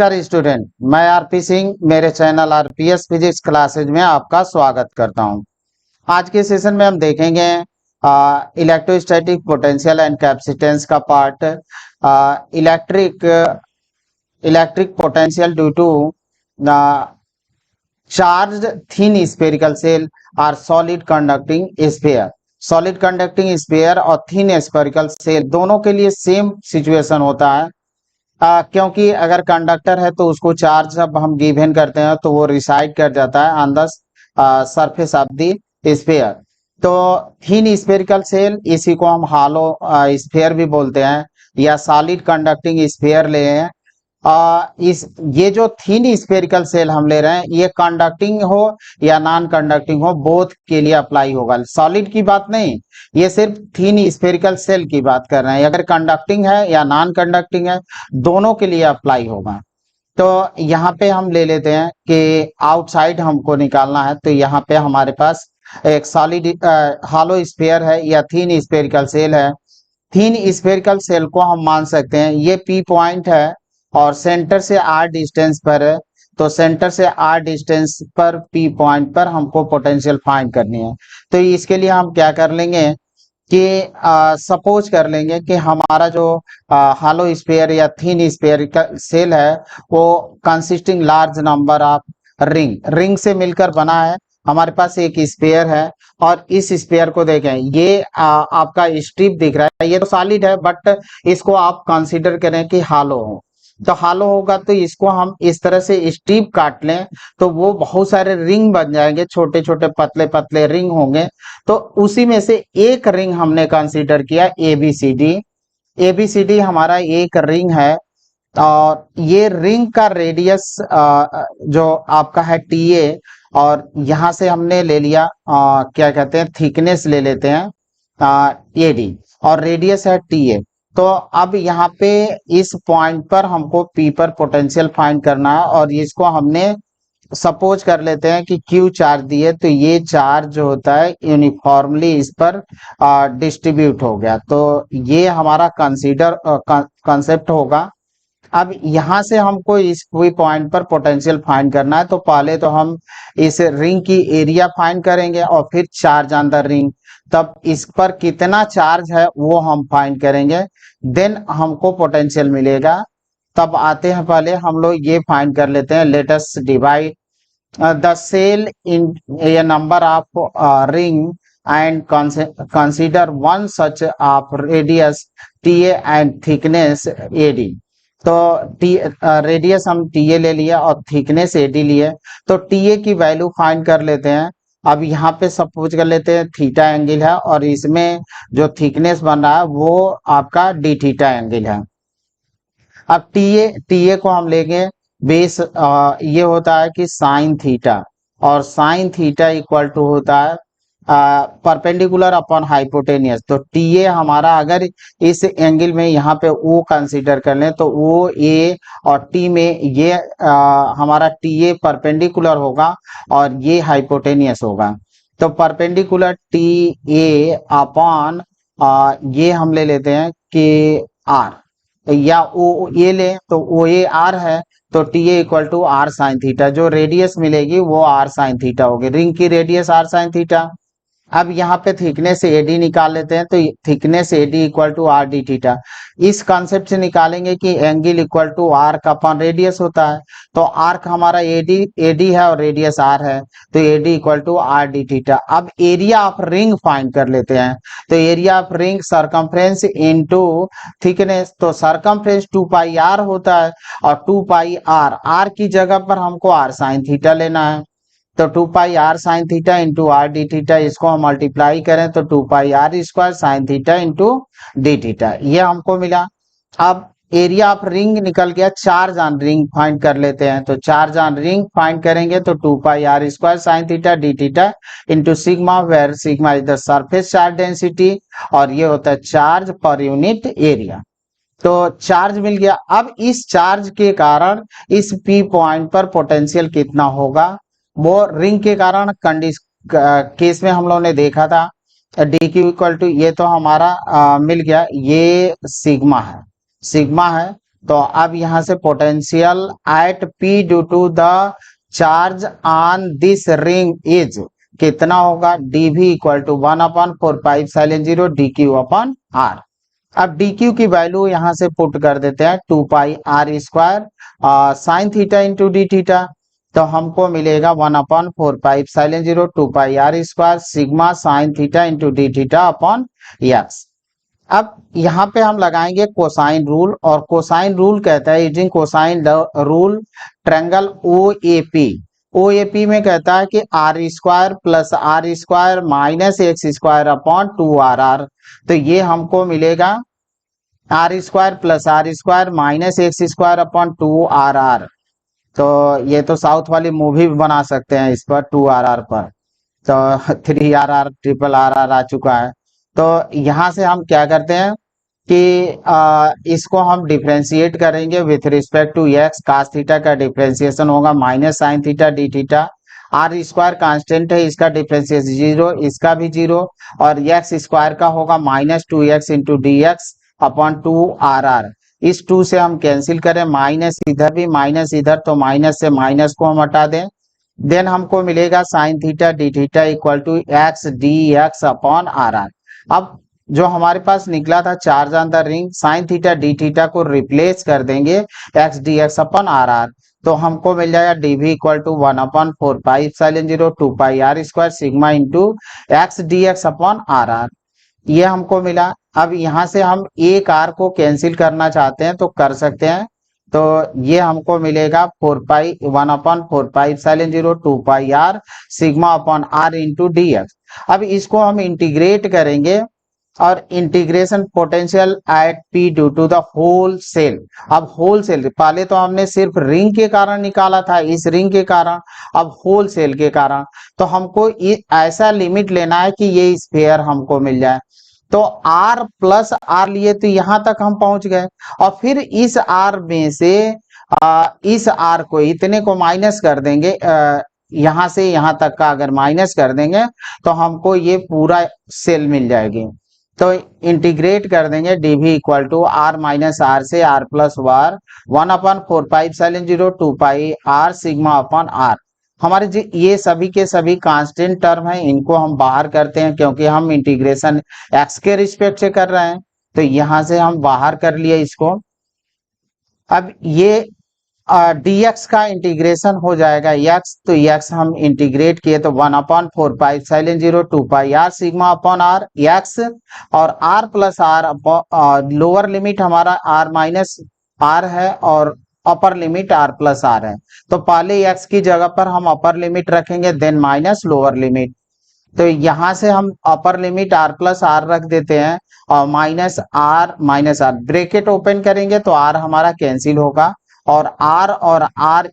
नमस्कार स्टूडेंट, मैं आरपी सिंह मेरे चैनल आरपीएस फिजिक्स क्लासेज में आपका स्वागत करता हूं। आज के सेशन में हम देखेंगे इलेक्ट्रोस्टैटिक पोटेंशियल एंड कैपेसिटेंस का part, electric potential due to charge thin spherical shell और solid conducting sphere. Solid conducting sphere और थिन स्फेरिकल सेल दोनों के लिए सेम सिचुएशन होता है, क्योंकि अगर कंडक्टर है तो उसको चार्ज जब हम गिवन करते हैं तो वो रिसाइड कर जाता है on the surface of the sphere. तो थिन स्फेरिकल सेल, इसी को हम हालो स्फीयर भी बोलते हैं या सॉलिड कंडक्टिंग स्फीयर ले हैं। ये जो थिन स्फेरिकल सेल हम ले रहे हैं, ये कंडक्टिंग हो या नॉन कंडक्टिंग हो, बोथ के लिए अप्लाई होगा। सॉलिड की बात नहीं, ये सिर्फ थिन स्फेरिकल सेल की बात कर रहे हैं। अगर कंडक्टिंग है या नॉन कंडक्टिंग है, दोनों के लिए अप्लाई होगा। तो यहाँ पे हम ले लेते हैं कि आउटसाइड हमको निकालना है, तो यहाँ पे हमारे पास एक सॉलिड हॉलो स्फीयर है या थिन स्फेरिकल सेल है। थिन स्फेरिकल सेल को हम मान सकते हैं ये पी पॉइंट है और सेंटर से आर डिस्टेंस पर है। तो सेंटर से आर डिस्टेंस पर पी पॉइंट पर हमको पोटेंशियल फाइंड करनी है। तो इसके लिए हम क्या कर लेंगे कि सपोज कर लेंगे कि हमारा जो हॉलो स्फीयर या थिन स्फेरिकल सेल है वो consisting large number of ring से मिलकर बना है। हमारे पास एक स्फीयर है और इस स्फीयर को देखें, ये आपका स्ट्रिप दिख रहा है, ये तो सॉलिड है बट इसको आप कंसीडर करें कि हॉलो हो। तो हॉलो होगा तो इसको हम इस तरह से स्ट्रिप काट लें तो वो बहुत सारे रिंग बन जाएंगे, छोटे छोटे पतले पतले रिंग होंगे। तो उसी में से एक रिंग हमने कंसीडर किया एबीसीडी। एबीसीडी हमारा एक रिंग है और ये रिंग का रेडियस जो आपका है टीए, और यहाँ से हमने ले लिया क्या कहते हैं, थिकनेस ले लेते हैं एडी, और रेडियस है टीए। तो अब यहाँ पे इस पॉइंट पर हमको पी पर पोटेंशियल फाइंड करना है और इसको हमने सपोज कर लेते हैं कि क्यू चार्ज दिए, तो ये चार्ज जो होता है यूनिफॉर्मली इस पर डिस्ट्रीब्यूट हो गया। तो ये हमारा कंसेप्ट होगा। अब यहाँ से हमको इस कोई पॉइंट पर पोटेंशियल फाइंड करना है, तो पहले तो हम इस रिंग की एरिया फाइंड करेंगे और फिर चार्ज ऑन द रिंग, तब इस पर कितना चार्ज है वो हम फाइंड करेंगे, देन हमको पोटेंशियल मिलेगा। तब आते हैं, पहले हम लोग ये फाइंड कर लेते हैं, let us divide the cell in a number of ring and consider one such of radius TA and thickness AD। तो रेडियस हम TA ले लिया और थिकनेस AD लिए, तो TA की वैल्यू फाइंड कर लेते हैं। अब यहाँ पे सपोज कर लेते हैं थीटा एंगल है और इसमें जो थिकनेस बन रहा है वो आपका डी थीटा एंगल है। अब टीए को हम लेंगे बेस, ये होता है कि साइन थीटा, और साइन थीटा इक्वल टू होता है परपेंडिकुलर अपॉन हाइपोटेनियस। तो टीए हमारा, अगर इस एंगल में यहाँ पे ओ कंसीडर कर लें तो ओ ए, और टी में ये हमारा टीए परपेंडिकुलर होगा और ये हाइपोटेनियस होगा। तो परपेंडिकुलर टी ए अपॉन ये हम ले लेते हैं कि आर, या ओ ये ले तो ओ ए आर है, तो T A equal to R sine theta. जो रेडियस मिलेगी वो आर साइन थीटा होगी, रिंग की रेडियस आर साइन थीटा। अब यहाँ पे थिकनेस एडी निकाल लेते हैं, तो thickness AD equal to R D theta. इस कॉन्सेप्ट से निकालेंगे कि angle equal to arc upon radius होता है। तो आर्क हमारा एडी है और रेडियस आर है, तो AD equal to R D theta. अब एरिया ऑफ रिंग फाइंड कर लेते हैं, तो area of ring circumference into thickness, तो सरकमफ्रेंस 2 पाई आर होता है और 2 पाई आर की जगह पर हमको आर साइन थीटा लेना है। तो 2 pi r sine theta into r D theta, इसको हम मल्टीप्लाई करें तो 2 pi r square sine theta into d theta, ये हमको मिला। अब एरिया ऑफ रिंग निकल गया, चार्ज ऑन रिंग फाइंड कर लेते हैं। तो चार्ज ऑन रिंग फाइंड करेंगे तो 2 pi r square sine theta D theta into sigma, where sigma is the surface charge density और ये होता है चार्ज पर यूनिट एरिया। तो चार्ज मिल गया। अब इस चार्ज के कारण इस पी पॉइंट पर पोटेंशियल कितना होगा, वो रिंग के कारण केस में हम लोगों ने देखा था डी क्यू इक्वल टू, ये तो हमारा मिल गया, ये सिग्मा है, तो अब यहाँ से potential at P due to the charge on this ring is कितना होगा, dv equal to 1/4πε0 dq upon r। अब dq की वैल्यू यहाँ से पुट कर देते हैं 2πr² sine theta into d theta, तो हमको मिलेगा 1/4πε0 2πr² sigma sine theta into d theta upon x. अब यहाँ पे हम लगाएंगे कोसाइन रूल, और कोसाइन रूल कहता है using cosine rule triangle OAP में कहता है कि r² plus r² minus x² upon 2rr, तो ये हमको मिलेगा r² plus r² minus x² upon 2rr। तो ये तो साउथ वाली मूवी भी बना सकते हैं इस पर 2rr पर, तो 3rr ट्रिपल rr आ चुका है। तो यहाँ से हम क्या करते हैं कि इसको हम डिफ्रेंशिएट करेंगे with respect to X, cos theta का डिफ्रेंशिएशन होगा minus sine theta D theta, r² constant है इसका डिफ्रेंशिएशन 0, इसका भी 0, और x² का होगा -2x into D x upon 2rr। इस 2 से हम कैंसिल करें, माइनस इधर भी माइनस इधर, तो माइनस से माइनस को हम हटा दें, देन हमको मिलेगा sine theta D theta equal to x d x upon rr। अब जो हमारे पास निकला था charge on the ring, sine theta D theta को रिप्लेस कर देंगे x d x upon rr, तो हमको मिल जाएगा dv equal to 1/4πε0 2πr² sigma into x d x upon rr, ये हमको मिला। अब यहाँ से हम एक r को कैंसिल करना चाहते हैं तो कर सकते हैं, तो ये हमको मिलेगा 1/4πε0 2πr sigma upon r into D X. अब इसको हम इंटीग्रेट करेंगे, और integration potential at P due to the whole shell. अब होल सेल, पहले तो हमने सिर्फ रिंग के कारण निकाला था, इस रिंग के कारण, अब होल सेल के कारण, तो हमको ऐसा लिमिट लेना है कि ये स्फीयर हमको मिल जाए। तो r प्लस r लिए तो यहां तक हम पहुंच गए, और फिर इस r में से इस r को इतने को माइनस कर देंगे, यहां से यहां तक का अगर माइनस कर देंगे तो हमको ये पूरा सेल मिल जाएगी। तो इंटीग्रेट कर देंगे dv equal to r minus r से r प्लस वार 1/4πε0 2πr सिग्मा अपॉन r। हमारे जो ये सभी के सभी कांस्टेंट टर्म हैं, इनको हम बाहर करते हैं क्योंकि हम इंटीग्रेशन x के रिस्पेक्ट से कर रहे हैं, तो यहां से हम बाहर कर लिए इसको। अब ये dx का इंटीग्रेशन हो जाएगा x, तो x हम इंटीग्रेट किए तो 1/4πε0 2πr sigma upon r x, और r plus r lower limit हमारा r माइनस r है और upper limit r plus r है, तो पहले x की जगह पर हम अपर लिमिट रखेंगे देन माइनस लोअर लिमिट, तो यहाँ से हम upper limit r plus r रख देते हैं और माइनस r ब्रैकेट ओपन करेंगे तो r हमारा कैंसिल होगा, और r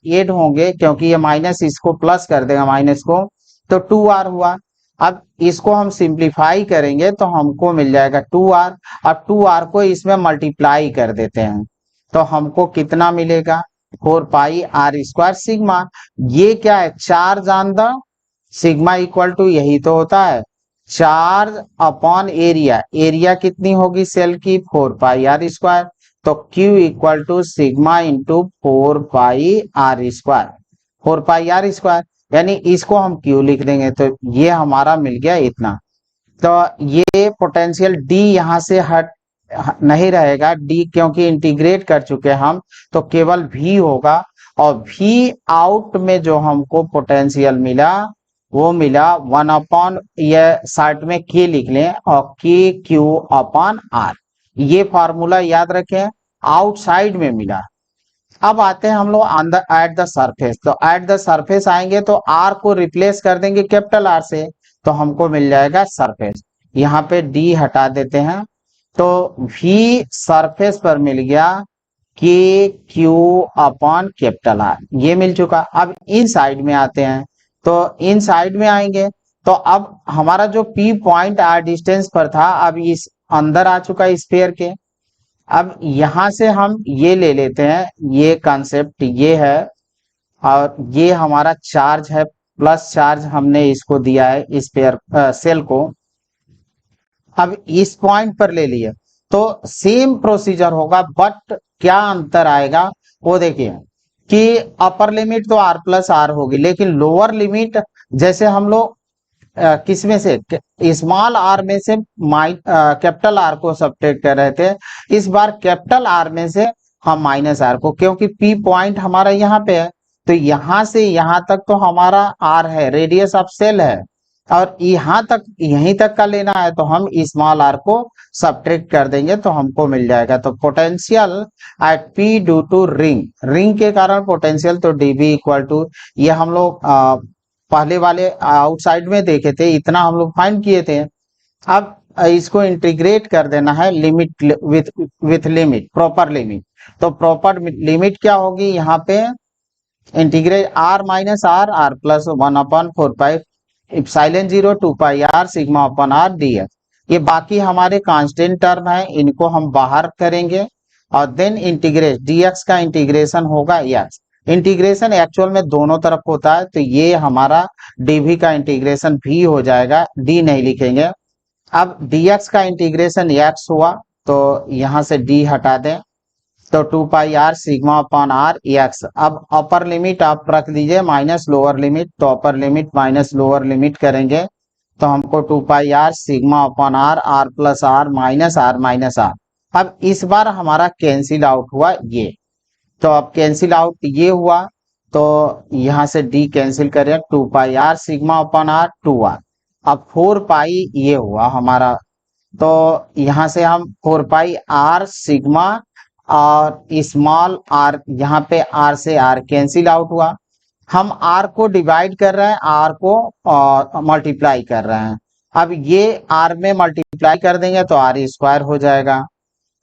ऐड होंगे क्योंकि ये माइनस इसको प्लस कर देगा माइनस को, तो 2r हुआ। अब इसको हम सिंप्लीफाई करेंगे तो हमको मिल जाएगा 2r, अब 2r को इसमें मल्टीप्लाई कर देते हैं तो हमको कितना मिलेगा 4πr² सिग्मा। ये क्या है, charge on the sigma equal to यही तो होता है चार्ज अपॉन एरिया, एरिया कितनी होगी सेल की 4πr², तो Q equal to sigma into 4πr², 4πr², यानी इसको हम Q लिख देंगे, तो ये हमारा मिल गया इतना। तो ये पोटेंशियल D यहाँ से हट नहीं रहेगा, D क्योंकि इंटीग्रेट कर चुके हम, तो केवल V होगा, और V आउट में जो हमको पोटेंशियल मिला वो मिला 1/, ये साइड में K लिख लें, और KQ अपॉन R, ये फार्मूला याद रखें, आउटसाइड में मिला। अब आते हैं हम लोग अंदर एट द सरफेस, तो एट द सरफेस आएंगे तो R को रिप्लेस कर देंगे कैपिटल R से, तो हमको मिल जाएगा सरफेस, यहाँ पे D हटा देते हैं, तो V सरफेस पर मिल गया KQ अपॉन कैपिटल R, ये मिल चुका। अब इन साइड में आते हैं, तो इन साइड में आएंगे तो अब हमारा जो P पॉइंट R डिस्टेंस पर था अब इस अंदर आ चुका है स्फीयर के। अब यहां से हम ये ले लेते हैं, ये कॉन्सेप्ट ये है, और ये हमारा चार्ज है, प्लस चार्ज हमने इसको दिया है स्फीयर सेल को। अब इस पॉइंट पर ले लिए तो सेम प्रोसीजर होगा, बट क्या अंतर आएगा वो देखिए कि अपर लिमिट तो r प्लस आर होगी, लेकिन लोअर लिमिट जैसे हम लोग किस में से स्मॉल आर में से कैपिटल आर को सब्ट्रैक्ट कर रहे थे, इस बार कैपिटल आर में से हम माइनस आर को, क्योंकि पी पॉइंट हमारा यहाँ पे है, तो यहां से यहां तक तो हमारा आर है, रेडियस ऑफ सेल है, और यहाँ तक यहीं तक का लेना है, तो हम स्मॉल आर को सब्ट्रैक्ट कर देंगे तो हमको मिल जाएगा। तो potential at P due to ring, ring के कारण पोटेंशियल, तो डीबी इक्वल टू, ये हम लोग पहले वाले आउटसाइड में देखे थे, इतना हम लोग फाइंड किए थे। अब इसको इंटीग्रेट कर देना है limit with limit, proper limit. तो प्रॉपर लिमिट क्या होगी यहाँ पे, integrate R minus R, are plus 1/4 epsilon 0 2 pi are sigma upon R D X. ये बाकी हमारे कांस्टेंट टर्म है, इनको हम बाहर करेंगे और देन इंटीग्रेट डीएक्स का इंटीग्रेशन होगा एक्स। इंटीग्रेशन एक्चुअल में दोनों तरफ होता है, तो ये हमारा डीवी का इंटीग्रेशन भी हो जाएगा, डी नहीं लिखेंगे। अब dx का इंटीग्रेशन x हुआ, तो यहां से d हटा दें, तो 2 pi are sigma upon r x. अब अपर लिमिट आप रख दीजिए माइनस लोअर लिमिट, तो upper limit minus lower limit करेंगे तो हमको 2 pi are sigma upon are, are plus r minus r minus r. अब इस बार हमारा कैंसिल आउट हुआ ये, तो अब कैंसिल आउट ये हुआ, तो यहां से d कैंसिल करें, 2 pi are sigma upon R 2r। अब 4 पाई ये हुआ हमारा, तो यहां से हम 4 पाई आर सिग्मा और स्मॉल आर, यहाँ पे आर से आर कैंसिल आउट हुआ। हम आर को डिवाइड कर रहे हैं, आर को मल्टीप्लाई कर रहे हैं। अब ये आर में मल्टीप्लाई कर देंगे तो आर स्क्वायर हो जाएगा,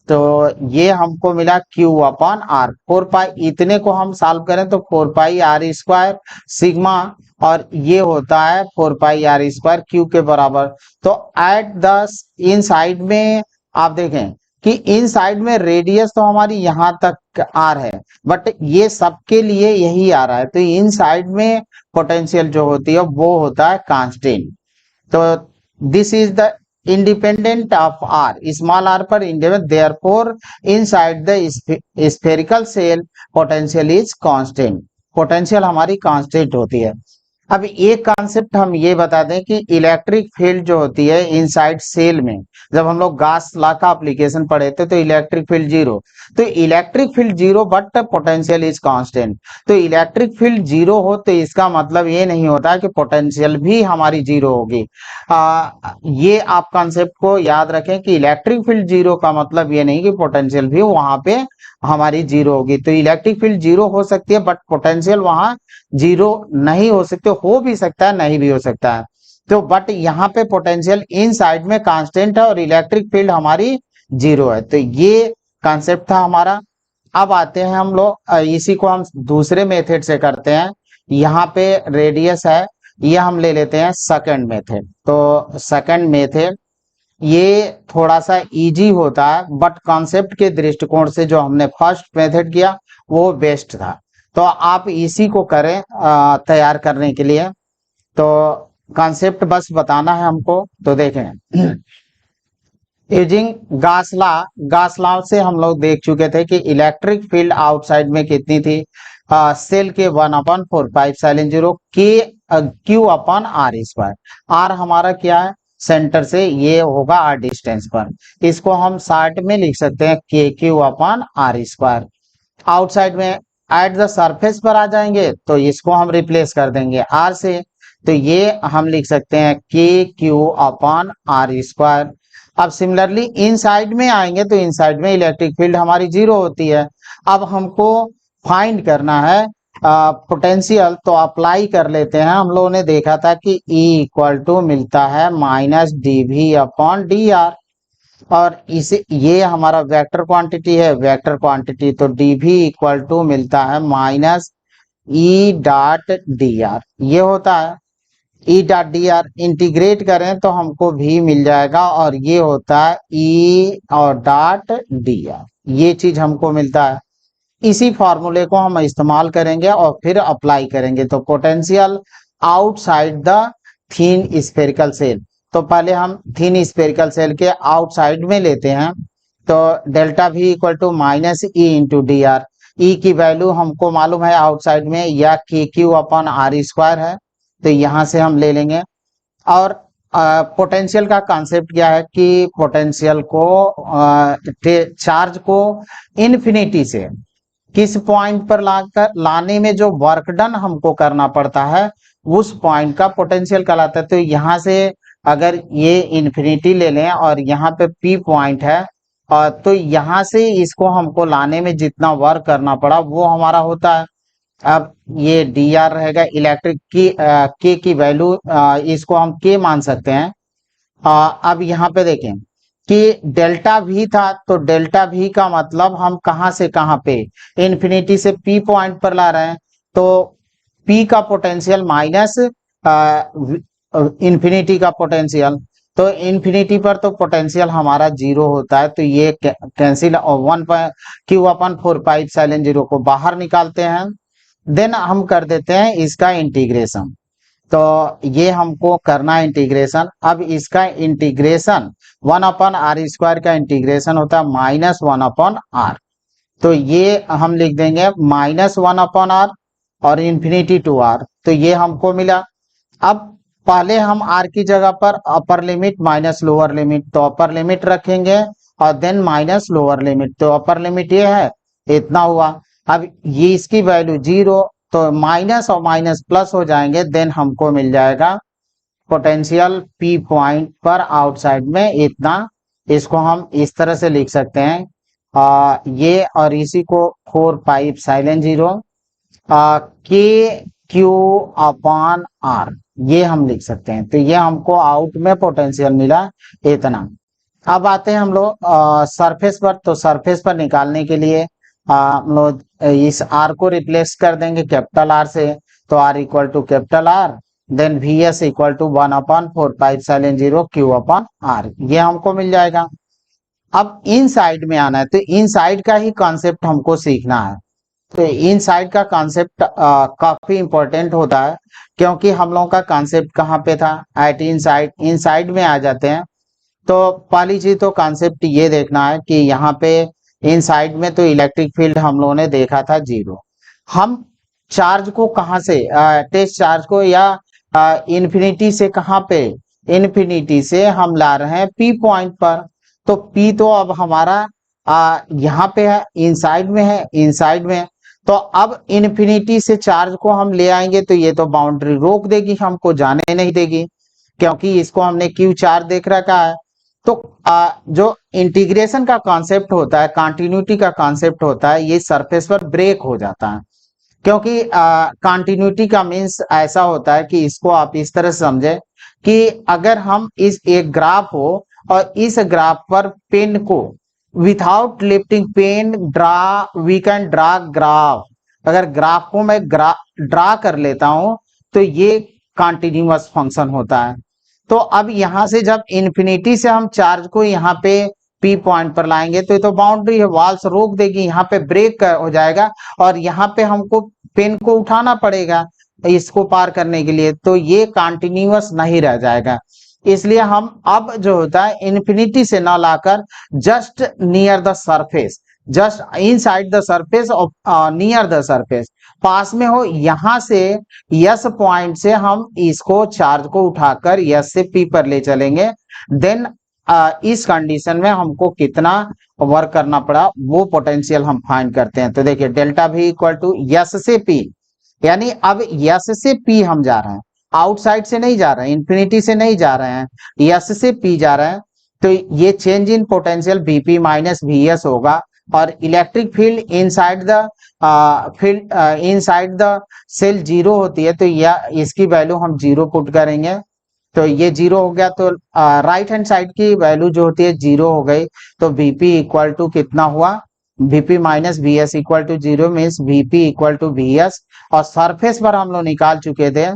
तो ये हमको मिला Q अपॉन आर। 4 पाई इतने को हम सॉल्व करें तो 4 पाई आर स्क्वायर सिग्मा, और ये होता है 4 पाई आर स्क्वायर Q के बराबर। तो एट द इन साइड में आप देखें कि इन साइड में रेडियस तो हमारी यहाँ तक आर है, बट ये सबके लिए यही आ रहा है, तो इन साइड में पोटेंशियल जो होती है वो होता है कांस्टेंट। तो this is the independent of r, small r पर independent, therefore inside the spherical cell potential is constant, potential हमारी कांस्टेंट होती है। अब एक कॉन्सेप्ट हम ये बता दें कि इलेक्ट्रिक फील्ड जो होती है इनसाइड सेल में, जब हम लोग गॉस लॉ का एप्लीकेशन पढ़े थे तो इलेक्ट्रिक फील्ड जीरो, तो electric field zero but potential is constant. तो इलेक्ट्रिक फील्ड जीरो हो तो इसका मतलब ये नहीं होता कि पोटेंशियल भी हमारी जीरो होगी। ये आप कॉन्सेप्ट को याद रखें कि इलेक्ट्रिक फील्ड जीरो का मतलब ये नहीं कि पोटेंशियल भी वहां पे हमारी जीरो होगी। तो इलेक्ट्रिक फील्ड जीरो हो सकती है बट पोटेंशियल वहां जीरो नहीं हो सकते, हो भी सकता है नहीं भी हो सकता है। तो बट यहाँ पे पोटेंशियल इन साइड में कांस्टेंट है और इलेक्ट्रिक फील्ड हमारी जीरो है, तो ये कॉन्सेप्ट था हमारा। अब आते हैं हम लोग इसी को हम दूसरे मेथड से करते हैं। यहाँ पे रेडियस है, ये हम ले लेते हैं सेकंड मेथड। तो सेकंड मेथड ये थोड़ा सा इजी होता है, बट कॉन्सेप्ट के दृष्टिकोण से जो हमने फर्स्ट मेथड किया वो बेस्ट था, तो आप इसी को करें तैयार करने के लिए। तो कॉन्सेप्ट बस बताना है हमको। तो देखें यूजिंग गॉस लॉ से हम लोग देख चुके थे कि इलेक्ट्रिक फील्ड आउटसाइड में कितनी थी, सेल के 1/4 इप्सिलॉन 0 के Q upon R square. R हमारा क्या है, सेंटर से ये होगा आर डिस्टेंस पर, इसको हम शॉर्ट में लिख सकते हैं के Q upon R square. Outside में एट द सरफेस पर आ जाएंगे तो इसको हम रिप्लेस कर देंगे आर से, तो ये हम लिख सकते हैं के Q अपॉन आर स्क्वायर। अब सिमिलरली इन साइड में आएंगे तो इन साइड में इलेक्ट्रिक फील्ड हमारी जीरो होती है। अब हमको फाइंड करना है पोटेंशियल, तो अप्लाई कर लेते हैं। हम लोगों ने देखा था कि E इक्वल टू मिलता है माइनस dV अपॉन dr, और इसे ये हमारा वेक्टर क्वांटिटी है, वेक्टर क्वांटिटी, तो dV इक्वल टू मिलता है माइनस E डॉट dr, ये होता है E डॉट dr। इंटीग्रेट करें तो हमको भी मिल जाएगा, और ये होता है E और डॉट dr, ये चीज हमको मिलता है। इसी फॉर्मूले को हम इस्तेमाल करेंगे और फिर अप्लाई करेंगे। तो potential outside the thin spherical shell, तो पहले हम थीन स्फेरिकल सेल के आउटसाइड में लेते हैं, तो delta V equal to minus E into D r. E की वैल्यू हमको मालूम है आउटसाइड में या के क्यू अपॉन आर स्क्वायर है, तो यहाँ से हम ले लेंगे। और पोटेंशियल का कॉन्सेप्ट क्या है कि पोटेंशियल को चार्ज को इन्फिनिटी से किस पॉइंट पर लाने में जो वर्क डन हमको करना पड़ता है उस पॉइंट का पोटेंशियल कहलाता है। तो यहाँ से अगर ये इन्फिनिटी ले लें और यहाँ पे पी पॉइंट है, तो यहाँ से इसको हमको लाने में जितना वर्क करना पड़ा वो हमारा होता है। अब ये डी आर रहेगा, इलेक्ट्रिक की के की वैल्यू इसको हम के मान सकते हैं। अब यहाँ पे देखें कि डेल्टा V था, तो डेल्टा V का मतलब हम कहाँ से कहाँ पे इन्फिनिटी से P पॉइंट पर ला रहे हैं, तो P का पोटेंशियल माइनस इन्फिनिटी का पोटेंशियल, तो इन्फिनिटी पर तो पोटेंशियल हमारा जीरो होता है, तो ये कैंसिल 1/q/4πε0 को बाहर निकालते हैं। देन हम कर देते हैं इसका इंटीग्रेशन, तो ये हमको करना इंटीग्रेशन। अब इसका इंटीग्रेशन 1/r² का इंटीग्रेशन होता है -1/r, तो ये हम लिख देंगे -1/r और इन्फिनिटी टू r, तो ये हमको मिला। अब पहले हम r की जगह पर अपर लिमिट माइनस लोअर लिमिट, तो अपर लिमिट रखेंगे और देन माइनस लोअर लिमिट, तो अपर लिमिट ये है इतना हुआ। अब ये इसकी वैल्यू 0, तो माइनस और माइनस प्लस हो जाएंगे, देन हमको मिल जाएगा पोटेंशियल P पॉइंट पर आउटसाइड में इतना। इसको हम इस तरह से लिख सकते हैं, ये और इसी को 4πε0 के क्यू अपॉन आर, ये हम लिख सकते हैं। तो ये हमको आउट में पोटेंशियल मिला इतना। अब आते हैं हम लोग सरफेस पर, तो सरफेस पर निकालने के लिए हम लोग इस आर को रिप्लेस कर देंगे कैपिटल आर से, तो R equal to capital R, then V S equal to 1/4πε0 Q upon R, ये हमको मिल जाएगा। अब इन साइड में आना है, तो इन साइड का ही कॉन्सेप्ट हमको सीखना है। तो इन साइड का कॉन्सेप्ट काफी इंपॉर्टेंट होता है, क्योंकि हम लोगों का कॉन्सेप्ट कहाँ पे था, एट इन साइड में आ जाते हैं। तो पहली चीज तो कॉन्सेप्ट ये देखना है कि यहाँ पे इन साइड में तो इलेक्ट्रिक फील्ड हम लोगों ने देखा था 0। हम चार्ज को कहाँ से टेस्ट चार्ज को या इन्फिनिटी से कहाँ पे, इन्फिनिटी से हम ला रहे हैं P पॉइंट पर, तो P तो अब हमारा यहाँ पे है, इनसाइड में है, इनसाइड में। तो अब इन्फिनिटी से चार्ज को हम ले आएंगे तो ये तो बाउंड्री रोक देगी, हमको जाने नहीं देगी, क्योंकि इसको हमने क्यू चार्ज देख रखा है। तो जो इंटीग्रेशन का कॉन्सेप्ट होता है, कंटिन्यूटी का कॉन्सेप्ट होता है, ये सरफेस पर ब्रेक हो जाता है। क्योंकि कंटिन्यूटी का मीन्स ऐसा होता है कि इसको आप इस तरह से समझे कि अगर हम इस एक ग्राफ हो और इस ग्राफ पर पेन को without lifting pen we can draw graph, अगर ग्राफ को मैं ड्रा कर लेता हूं तो ये कंटिन्यूअस फंक्शन होता है। तो अब यहां से जब इन्फिनिटी से हम चार्ज को यहाँ पे P पॉइंट पर लाएंगे तो ये तो बाउंड्री है, वॉल्स रोक देगी, यहाँ पे ब्रेक हो जाएगा और यहाँ पे हमको पेन को उठाना पड़ेगा इसको पार करने के लिए, तो ये कंटिन्यूअस नहीं रह जाएगा। इसलिए हम अब जो होता है इन्फिनिटी से ना लाकर just near the surface, just inside the surface और नियर द सरफेस पास में हो, यहां से यस पॉइंट से हम इसको चार्ज को उठाकर यस से P पर ले चलेंगे। देन इस कंडीशन में हमको कितना वर्क करना पड़ा वो पोटेंशियल हम फाइंड करते हैं। तो देखिए delta V equal to S से P, यानी अब यस से P हम जा रहे हैं, आउटसाइड से नहीं जा रहे हैं, इन्फिनिटी से नहीं जा रहे हैं, यस से P जा रहे हैं। तो ये change in potential Vp minus Vs होगा और electric field inside the shell 0 होती है, तो यह इसकी वैल्यू हम 0 पुट करेंगे, तो ये 0 हो गया। तो राइट हैंड साइड की वैल्यू जो होती है 0 हो गई, तो Vp इक्वल टू कितना हुआ, Vp minus Vs equal to 0 means Vp equal to Vs, और सरफेस पर हम लोग निकाल चुके थे,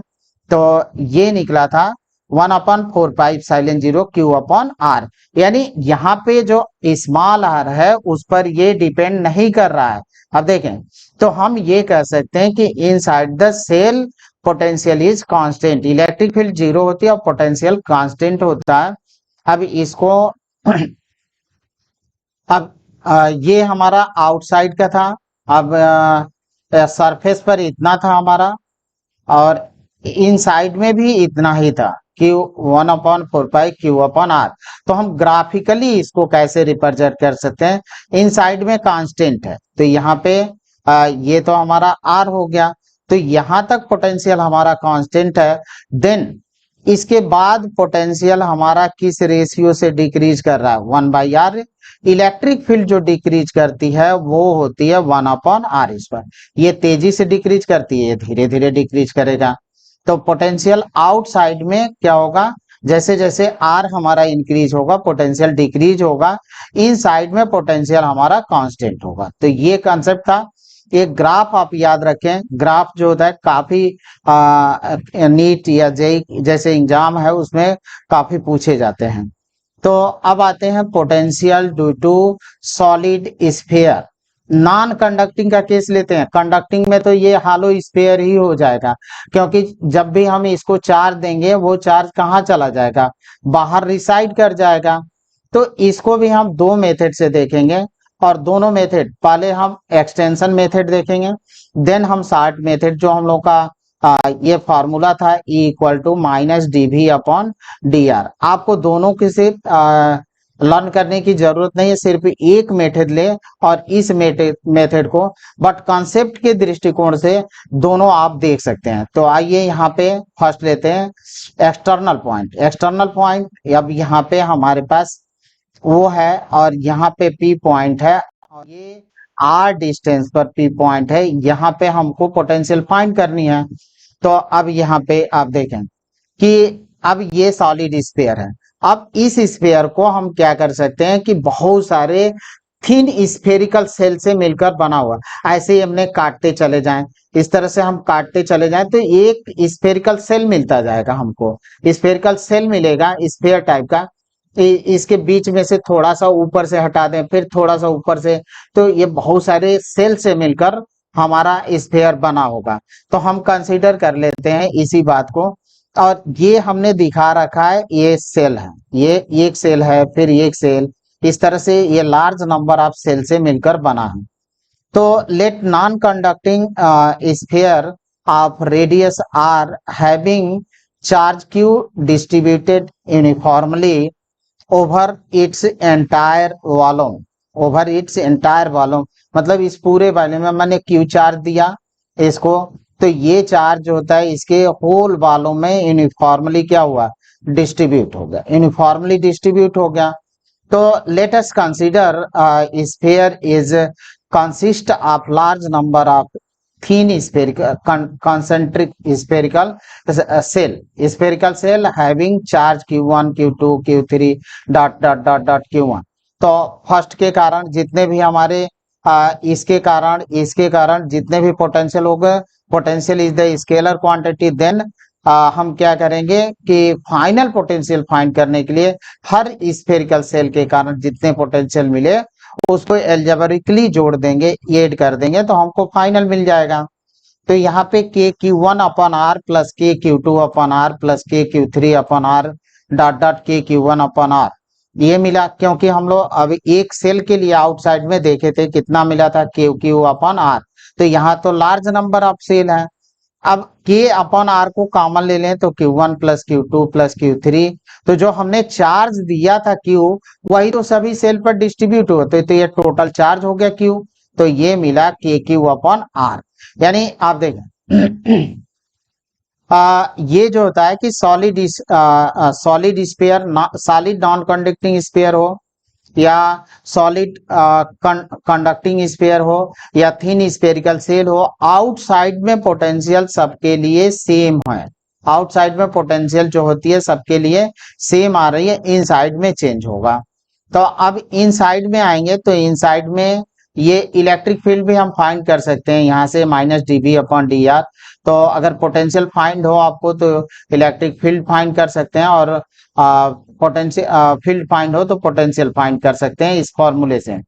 तो ये निकला था 1/4πε0 क्यू अपॉन आर, यानी यहाँ पे जो स्मॉल आर है उस पर ये डिपेंड नहीं कर रहा है। अब देखें तो हम ये कह सकते हैं कि inside the shell potential is constant, electric field 0 होती है और पोटेंशियल कांस्टेंट होता है। अब इसको अब ये हमारा आउटसाइड का था। अब सरफेस पर इतना था हमारा, और इन साइड में भी इतना ही था, Q1/4 Q/R। तो हम ग्राफिकली इसको कैसे रिप्रेजेंट कर सकते हैं? इन साइड में कांस्टेंट है, तो यहाँ पे ये तो हमारा R हो गया, तो यहाँ तक पोटेंशियल हमारा कांस्टेंट है। देन इसके बाद पोटेंशियल हमारा किस रेशियो से डिक्रीज कर रहा है? 1/R। इलेक्ट्रिक फील्ड जो डिक्रीज करती है वो होती है 1/R²। ये तेजी से डिक्रीज करती है, ये धीरे धीरे डिक्रीज करेगा। तो पोटेंशियल आउटसाइड में क्या होगा? जैसे जैसे आर हमारा इंक्रीज होगा पोटेंशियल डिक्रीज होगा, इन साइड में पोटेंशियल हमारा कांस्टेंट होगा। तो ये कंसेप्ट था। एक ग्राफ आप याद रखें, ग्राफ जो होता है काफी नीट या जेईई जैसे एग्जाम है उसमें काफी पूछे जाते हैं। तो अब आते हैं potential due to solid sphere. Non conducting का केस लेते हैं। कंडक्टिंग में तो ये हालो स्फीयर ही हो जाएगा, क्योंकि जब भी हम इसको चार्ज देंगे वो चार्ज कहाँ चला जाएगा? बाहर रिसाइड कर जाएगा। तो इसको भी हम दो मेथड से देखेंगे, और दोनों मेथड, पहले हम एक्सटेंशन मेथड देखेंगे, देन हम शॉर्ट मेथड, जो हम लोग का ये फॉर्मूला था E=-dV/dr। आपको दोनों के से लर्न करने की जरूरत नहीं है, सिर्फ एक मेथड ले और इस मेथड को, बट कॉन्सेप्ट के दृष्टिकोण से दोनों आप देख सकते हैं। तो आइए यहाँ पे फर्स्ट लेते हैं एक्सटर्नल पॉइंट। एक्सटर्नल पॉइंट अब यहाँ पे हमारे पास वो है, और यहाँ पे P पॉइंट है, और ये R डिस्टेंस पर P पॉइंट है। यहाँ पे हमको पोटेंशियल फाइंड करनी है। तो अब यहाँ पे आप देखें कि अब ये सॉलिड स्फीयर है। अब इस स्फीयर को हम क्या कर सकते हैं कि बहुत सारे थिन स्फेरिकल सेल से मिलकर बना हुआ, ऐसे ही हमने काटते चले जाएं, इस तरह से हम काटते चले जाएं तो एक स्फेरिकल सेल मिलता जाएगा हमको। स्फेरिकल सेल मिलेगा स्फीयर टाइप का। इसके बीच में से थोड़ा सा ऊपर से हटा दें, फिर थोड़ा सा ऊपर से, तो ये बहुत सारे सेल से मिलकर हमारा स्फीयर बना होगा। तो हम कंसीडर कर लेते हैं इसी बात को, और ये हमने दिखा रखा है, ये सेल है, ये एक सेल है, फिर एक सेल, इस तरह से ये लार्ज नंबर ऑफ सेल से मिलकर बना है। तो let non conducting sphere of radius r having charge q distributed uniformly over its entire volume. Over its entire volume मतलब इस पूरे वॉल्यूम में मैंने क्यू चार्ज दिया इसको, तो ये चार्ज होता है इसके होल वॉल्यूम में यूनिफॉर्मली क्या हुआ? डिस्ट्रीब्यूट हो गया, यूनिफॉर्मली डिस्ट्रीब्यूट हो गया। तो let us consider sphere is consist of large number of thin spherical concentric spherical spherical cell having charge q1 q2 q3 dot q1। तो फर्स्ट के कारण जितने भी हमारे इसके कारण जितने भी पोटेंशियल हो गए, potential is the scalar quantity. Then हम क्या करेंगे कि फाइनल पोटेंशियल फाइंड करने के लिए हर स्फेरिकल सेल के कारण जितने पोटेंशियल मिले उसको एल्जेब्रिकली जोड़ देंगे, ऐड कर देंगे, तो हमको फाइनल मिल जाएगा। तो यहाँ पे KQ1/R plus KQ2/R plus KQ3/R dot KQ1/R ये मिला, क्योंकि हम लोग अभी एक सेल के लिए आउटसाइड में देखे थे कितना मिला था? KQ/R। तो यहाँ तो लार्ज नंबर ऑफ सेल है। अब K/R को कॉमन ले लें तो Q1 plus Q2 plus Q3, तो जो हमने चार्ज दिया था Q वही तो सभी सेल पर डिस्ट्रीब्यूट हुआ, तो ये टोटल चार्ज हो गया Q। तो ये मिला KQ/R। यानी आप देखें ये जो होता है कि solid sphere, solid non conducting sphere हो या सॉलिड कंडक्टिंग स्फीयर हो या थिन स्फेरिकल सेल हो, आउटसाइड में पोटेंशियल सबके लिए सेम है। आउटसाइड में पोटेंशियल जो होती है सबके लिए सेम आ रही है, इनसाइड में चेंज होगा। तो अब इनसाइड में आएंगे तो इनसाइड में ये इलेक्ट्रिक फील्ड भी हम फाइंड कर सकते हैं यहाँ से -dV/dr। तो अगर पोटेंशियल फाइंड हो आपको तो इलेक्ट्रिक फील्ड फाइंड कर सकते हैं, और पोटेंशियल फील्ड फाइंड हो तो पोटेंशियल फाइंड कर सकते हैं इस फॉर्मूले से।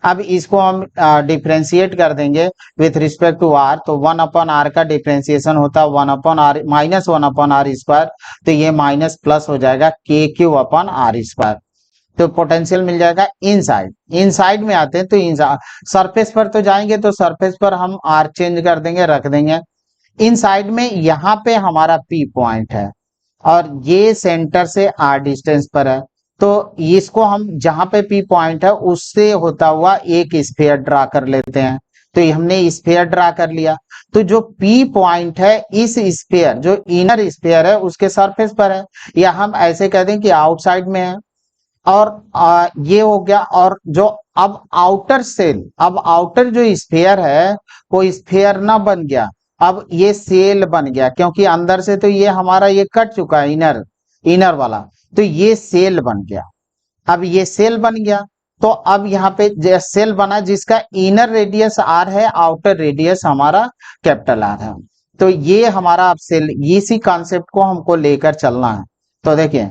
अब इसको हम डिफरेंशिएट कर देंगे विथ रिस्पेक्ट टू r, तो 1/r का डिफरेंशिएशन होता है 1/r -1/r², तो ये माइनस प्लस हो जाएगा KQ/r²। तो पोटेंशियल मिल जाएगा इनसाइड। इनसाइड में आते हैं तो सरफेस पर तो जाएंगे तो सरफेस पर हम आर चेंज कर देंगे, रख देंगे। इनसाइड में यहाँ पे हमारा पी पॉइंट है और ये सेंटर से आर डिस्टेंस पर है, तो इसको हम जहां पे पी पॉइंट है उससे होता हुआ एक स्फीयर ड्रा कर लेते हैं। तो ये हमने स्फीयर ड्रा कर लिया। तो जो पी पॉइंट है इस स्फीयर, जो इनर स्फीयर है उसके सरफेस पर है, या हम ऐसे कह दें कि आउटसाइड में है। और ये हो गया। और जो अब आउटर सेल, अब आउटर जो स्फीयर है वो स्फीयर ना बन गया, अब ये सेल बन गया, क्योंकि अंदर से तो ये हमारा ये कट चुका है इनर, इनर वाला, तो ये सेल बन गया। अब ये सेल बन गया तो अब यहाँ पे सेल बना जिसका इनर रेडियस आर है, आउटर रेडियस हमारा कैपिटल आर है। तो ये हमारा अब सेल, इसी कॉन्सेप्ट को हमको लेकर चलना है। तो देखिए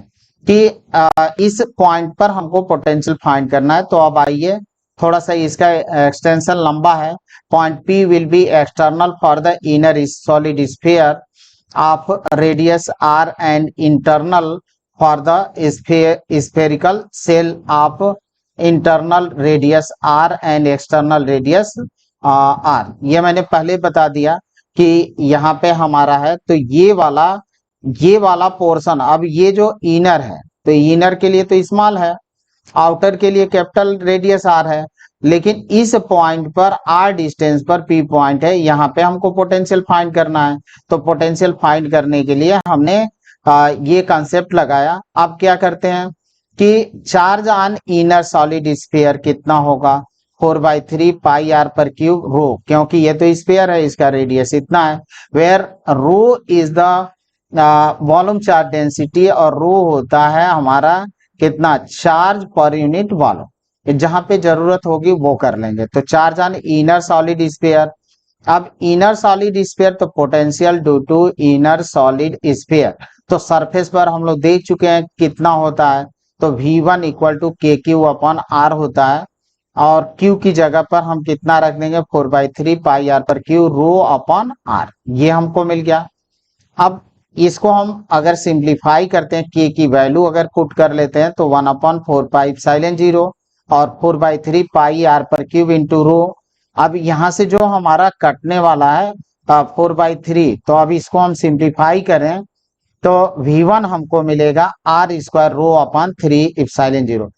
कि इस पॉइंट पर हमको पोटेंशियल फाइंड करना है। तो अब आइए, थोड़ा सा इसका एक्सटेंशन लंबा है। Point P will be external for the inner solid sphere of radius R and internal for the spherical cell of internal radius r and external radius r। ये मैंने पहले बता दिया कि यहाँ पे हमारा है तो ये वाला पोर्शन, अब ये जो इनर है तो इनर के लिए तो स्मॉल है, आउटर के लिए कैपिटल रेडियस आर है, लेकिन इस पॉइंट पर आर डिस्टेंस पर पी पॉइंट है, यहाँ पे हमको पोटेंशियल फाइंड करना है। तो पोटेंशियल फाइंड करने के लिए हमने ये कॉन्सेप्ट लगाया। अब क्या करते हैं कि charge on inner solid sphere कितना होगा, 4/3 पाई आर पर क्यूब रो, क्योंकि ये तो स्फीयर है, इसका रेडियस इतना है। Where rho is the volume charge density, और रो होता है हमारा कितना, चार्ज पर यूनिट वॉल्यूम। जहां पे जरूरत होगी वो कर लेंगे। तो charge on inner solid sphere, अब इनर सॉलिड स्फीयर तो potential due to inner solid sphere, तो सरफेस पर हम लोग देख चुके हैं कितना होता है। तो V1 equal to K Q upon are होता है, और Q की जगह पर हम कितना रख देंगे, 4/3 पाई आर पर क्यू रो अपॉन आर, ये हमको मिल गया। अब इसको हम अगर सिंप्लीफाई करते हैं, के की वैल्यू अगर पुट कर लेते हैं तो 1/4 पाई एप्सिलॉन 0 और 4/3 पाई आर पर क्यूब इंटू रो। अब यहाँ से जो हमारा कटने वाला है 4/3, तो अब इसको हम सिंप्लीफाई करें तो V1 हमको मिलेगा R square rho upon 3 epsilon 0।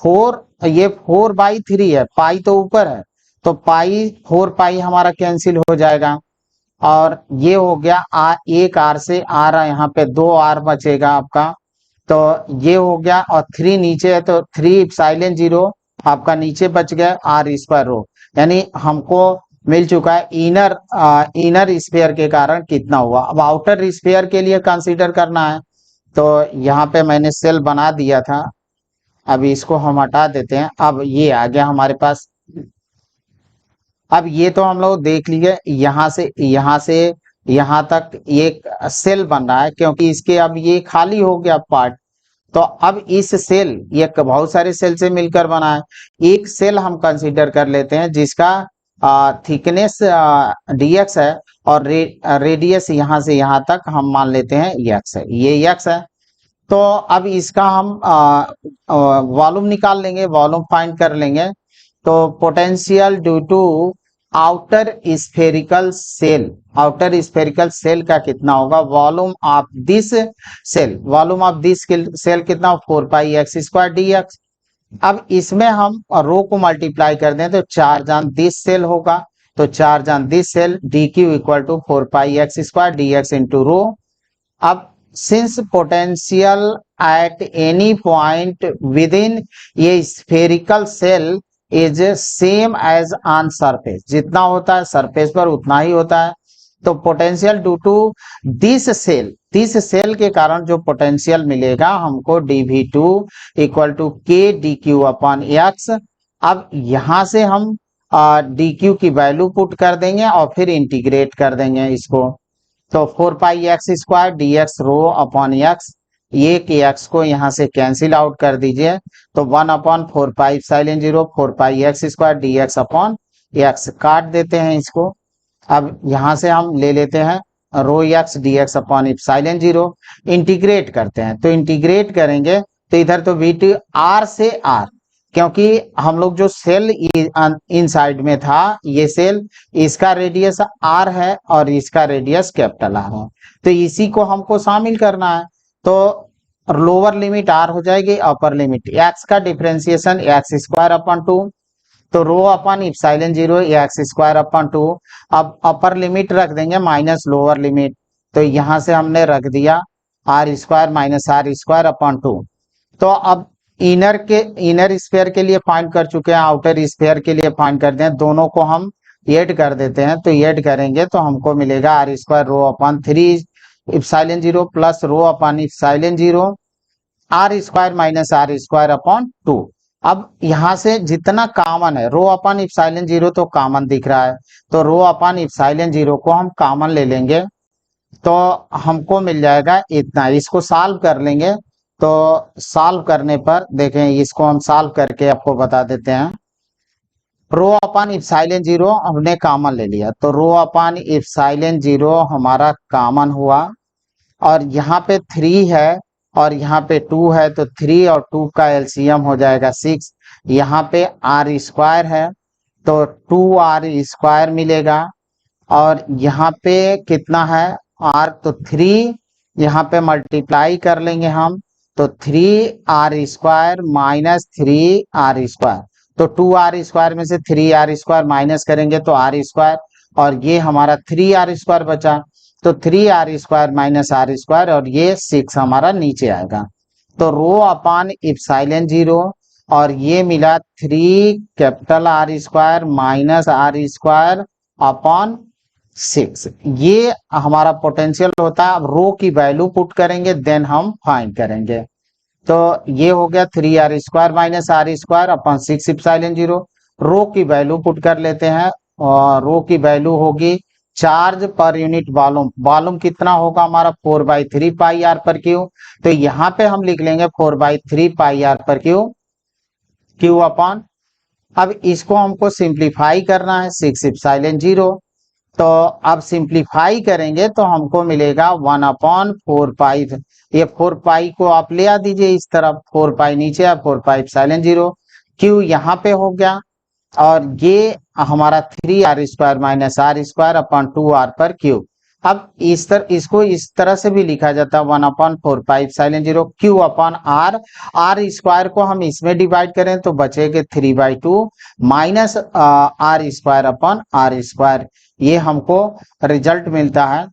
4, ये 4/3 है, पाई तो ऊपर है, तो पाई 4 पाई हमारा कैंसिल हो जाएगा, और ये हो गया एक आर से आर, यहाँ पे 2 आर बचेगा आपका। तो ये हो गया, और 3 नीचे है तो 3 एप्सिलॉन 0 आपका नीचे बच गया आर स्क्वायर रो। यानी हमको मिल चुका है इनर स्फीयर के कारण कितना हुआ। अब आउटर स्फीयर के लिए कंसीडर करना है, तो यहाँ पे मैंने सेल बना दिया था, अब इसको हम हटा देते हैं। अब ये आ गया हमारे पास। अब ये तो हम लोग देख लिए, यहाँ से यहाँ तक एक सेल बन रहा है, क्योंकि इसके अब ये खाली हो गया पार्ट। तो अब इस सेल, ये बहुत सारे सेल से मिलकर बना है, एक सेल हम कंसीडर कर लेते हैं जिसका थिकनेस dx है, और रेडियस यहाँ से यहाँ तक हम मान लेते हैं x है, ये x है। तो अब इसका हम वॉल्यूम निकाल लेंगे, वॉल्यूम फाइंड कर लेंगे। तो potential due to outer spherical shell, outer spherical shell का कितना होगा, volume of this shell, volume of this shell कितना, 4πx² dx। अब इसमें हम रो को मल्टीप्लाई कर दें तो चार्ज ऑन दिस सेल होगा, तो charge on this shell dq equal to 4πx² dx into rho. अब since potential at any point within ये spherical shell is same as on surface, जितना होता है सरफेस पर उतना ही होता है। तो potential due to this shell के कारण जो पोटेंशियल मिलेगा हमको dV2 equal to k dq upon x। अब यहां से हम dq की वैल्यू पुट कर देंगे और फिर इंटीग्रेट कर देंगे इसको। तो 4πx² dx rho upon x, ये कि x को यहाँ से कैंसिल आउट कर दीजिए, तो 1/4 pi epsilon 0 4πx² dx upon x, काट देते हैं इसको। अब यहाँ से हम ले लेते हैं रो x dx upon epsilon 0, integrate करते हैं। तो इंटीग्रेट करेंगे तो इधर तो V2 R से R, क्योंकि हम लोग जो सेल इन साइड में था, ये सेल, इसका रेडियस R है और इसका रेडियस कैपिटल R है, तो इसी को हमको शामिल करना है। तो लोअर लिमिट R हो जाएगी, अपर लिमिट x का डिफरेंशिएशन x स्क्वायर अपॉन 2, तो रो upon epsilon 0 x square upon 2। अब अपर लिमिट रख देंगे माइनस लोअर लिमिट, तो यहां से हमने रख दिया R square minus R square upon 2। तो अब इनर स्फीयर के लिए फाइंड कर चुके हैं, आउटर स्फीयर के लिए फाइंड कर दें, दोनों को हम ऐड कर देते हैं। तो ऐड करेंगे तो हमको मिलेगा R square rho upon 3 epsilon 0 plus rho upon epsilon 0 R square minus R square upon 2। अब यहां से जितना कॉमन है, रो अपन इप्सिलॉन 0 तो कॉमन दिख रहा है, तो रो अपन इप्सिलॉन 0 को हम कॉमन ले लेंगे, तो हमको मिल जाएगा इतना। इसको सॉल्व कर लेंगे, तो सॉल्व करने पर देखें, इसको हम सॉल्व करके आपको बता देते हैं। रो अपन इप्सिलॉन 0 हमने कॉमन ले लिया, तो रो अपन इप्सिलॉन 0 हमारा कॉमन हुआ, और यहाँ पे 3 है और यहाँ पे 2 है, तो 3 और 2 का एलसीएम हो जाएगा 6। यहाँ पे आर स्क्वायर है, तो 2 आर स्क्वायर मिलेगा, और यहाँ पे कितना है आर, तो 3, यहाँ पे मल्टीप्लाई कर लेंगे हम, तो 3 R square minus 3 R square, तो 2 आर स्क्वायर में से 3 आर स्क्वायर माइनस करेंगे तो आर स्क्वायर, और ये हमारा 3 आर स्क्वायर बचा, तो 3 R square minus R square, और ये 6 हमारा नीचे आएगा। तो रो अपान इप्सिलॉन 0, और ये मिला 3 capital R square minus R square upon 6, ये हमारा पोटेंशियल होता है। अब रो की वैल्यू पुट करेंगे, देन हम फाइंड करेंगे। तो ये हो गया 3 R square minus R square upon 6 epsilon 0। Rho की वैल्यू पुट कर लेते हैं, और रो की वैल्यू होगी charge per unit volume. Volume कितना होगा हमारा 4/3 पाई आर पर क्यू, तो यहाँ पे हम लिख लेंगे 4/3 पाई आर पर क्यू अपॉन। अब इसको हमको सिंप्लीफाई करना है 6 इप्सिलॉन 0, तो अब सिंप्लीफाई करेंगे तो हमको मिलेगा 1/4 पाई। ये 4 पाई को आप ले आ दीजिए इस तरफ, 4 पाई नीचे है, 4 पाई इप्सिलॉन 0, क्यू यहाँ पे हो गया, और ये हमारा 3 R square minus R square upon 2 R पर क्यू। अब इसको इस तरह से भी लिखा जाता है 1/4 pi epsilon 0 Q upon are. R square को हम इसमें डिवाइड करें तो बचेगा 3/2 minus R square upon R square, ये हमको रिजल्ट मिलता है।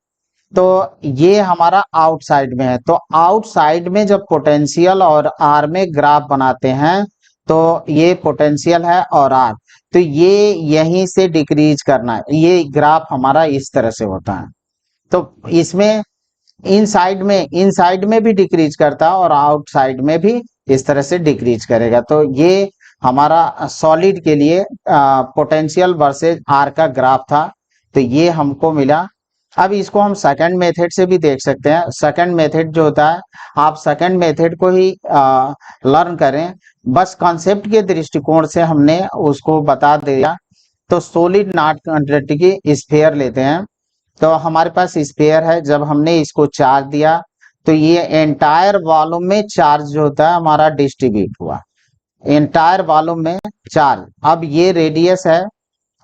तो ये हमारा आउटसाइड में है, तो आउटसाइड में जब पोटेंशियल और आर में ग्राफ बनाते हैं, तो ये पोटेंशियल है और आर, तो ये यहीं से डिक्रीज करना है, ये ग्राफ हमारा इस तरह से होता है। तो इसमें इनसाइड में भी डिक्रीज करता है और आउटसाइड में भी इस तरह से डिक्रीज करेगा। तो ये हमारा सॉलिड के लिए पोटेंशियल वर्सेस आर का ग्राफ था, तो ये हमको मिला। अब इसको हम सेकंड मेथड से भी देख सकते हैं। सेकंड मेथड जो होता है, आप सेकंड मेथड को ही लर्न करें, बस कॉन्सेप्ट के दृष्टिकोण से हमने उसको बता दिया। तो सॉलिड नॉट कंडक्टिंग स्फीयर लेते हैं, तो हमारे पास स्फीयर है, जब हमने इसको चार्ज दिया तो ये एंटायर वॉल्यूम में चार्ज जो होता है हमारा डिस्ट्रीब्यूट हुआ, एंटायर वॉल्यूम में चार्ज। अब ये रेडियस है,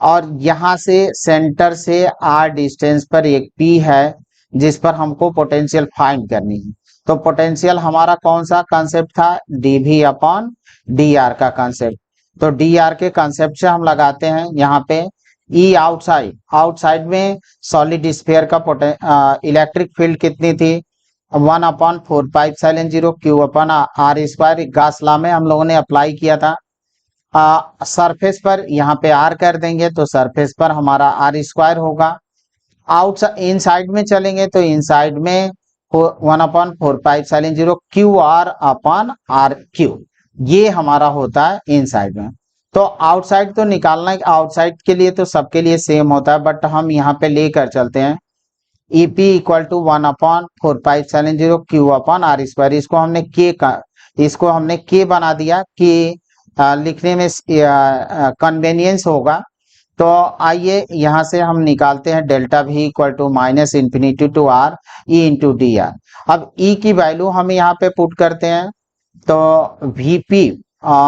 और यहाँ से सेंटर से आर डिस्टेंस पर एक पी है जिस पर हमको पोटेंशियल फाइंड करनी है। तो पोटेंशियल हमारा कौन सा कॉन्सेप्ट था, डीवी अपॉन डी आर का कॉन्सेप्ट। तो डी आर के कॉन्सेप्ट से हम लगाते हैं यहाँ पे ई आउटसाइड में सॉलिड स्फीयर का इलेक्ट्रिक फील्ड कितनी थी, 1/4 pi epsilon 0 Q upon R square, Gauss law में हम लोगों ने अप्लाई किया था। सरफेस पर यहाँ पे आर कर देंगे, तो सरफेस पर हमारा आर स्क्वायर होगा। आउटसाइड इनसाइड में चलेंगे तो इनसाइड में 1/4 pi epsilon 0 Q R upon R Q, ये हमारा होता है इनसाइड में। तो आउटसाइड तो निकालना है, आउटसाइड के लिए तो सबके लिए सेम होता है, बट हम यहाँ पे लेकर चलते हैं EP equal to 1/4 pi epsilon 0 Q upon R square. इसको हमने के बना दिया कि लिखने में कन्वेनियंस होगा। तो आइए यहाँ से हम निकालते हैं delta V equal to minus infinity to R E into D R. अब ई की वैल्यू हम यहाँ पे पुट करते हैं, तो Vp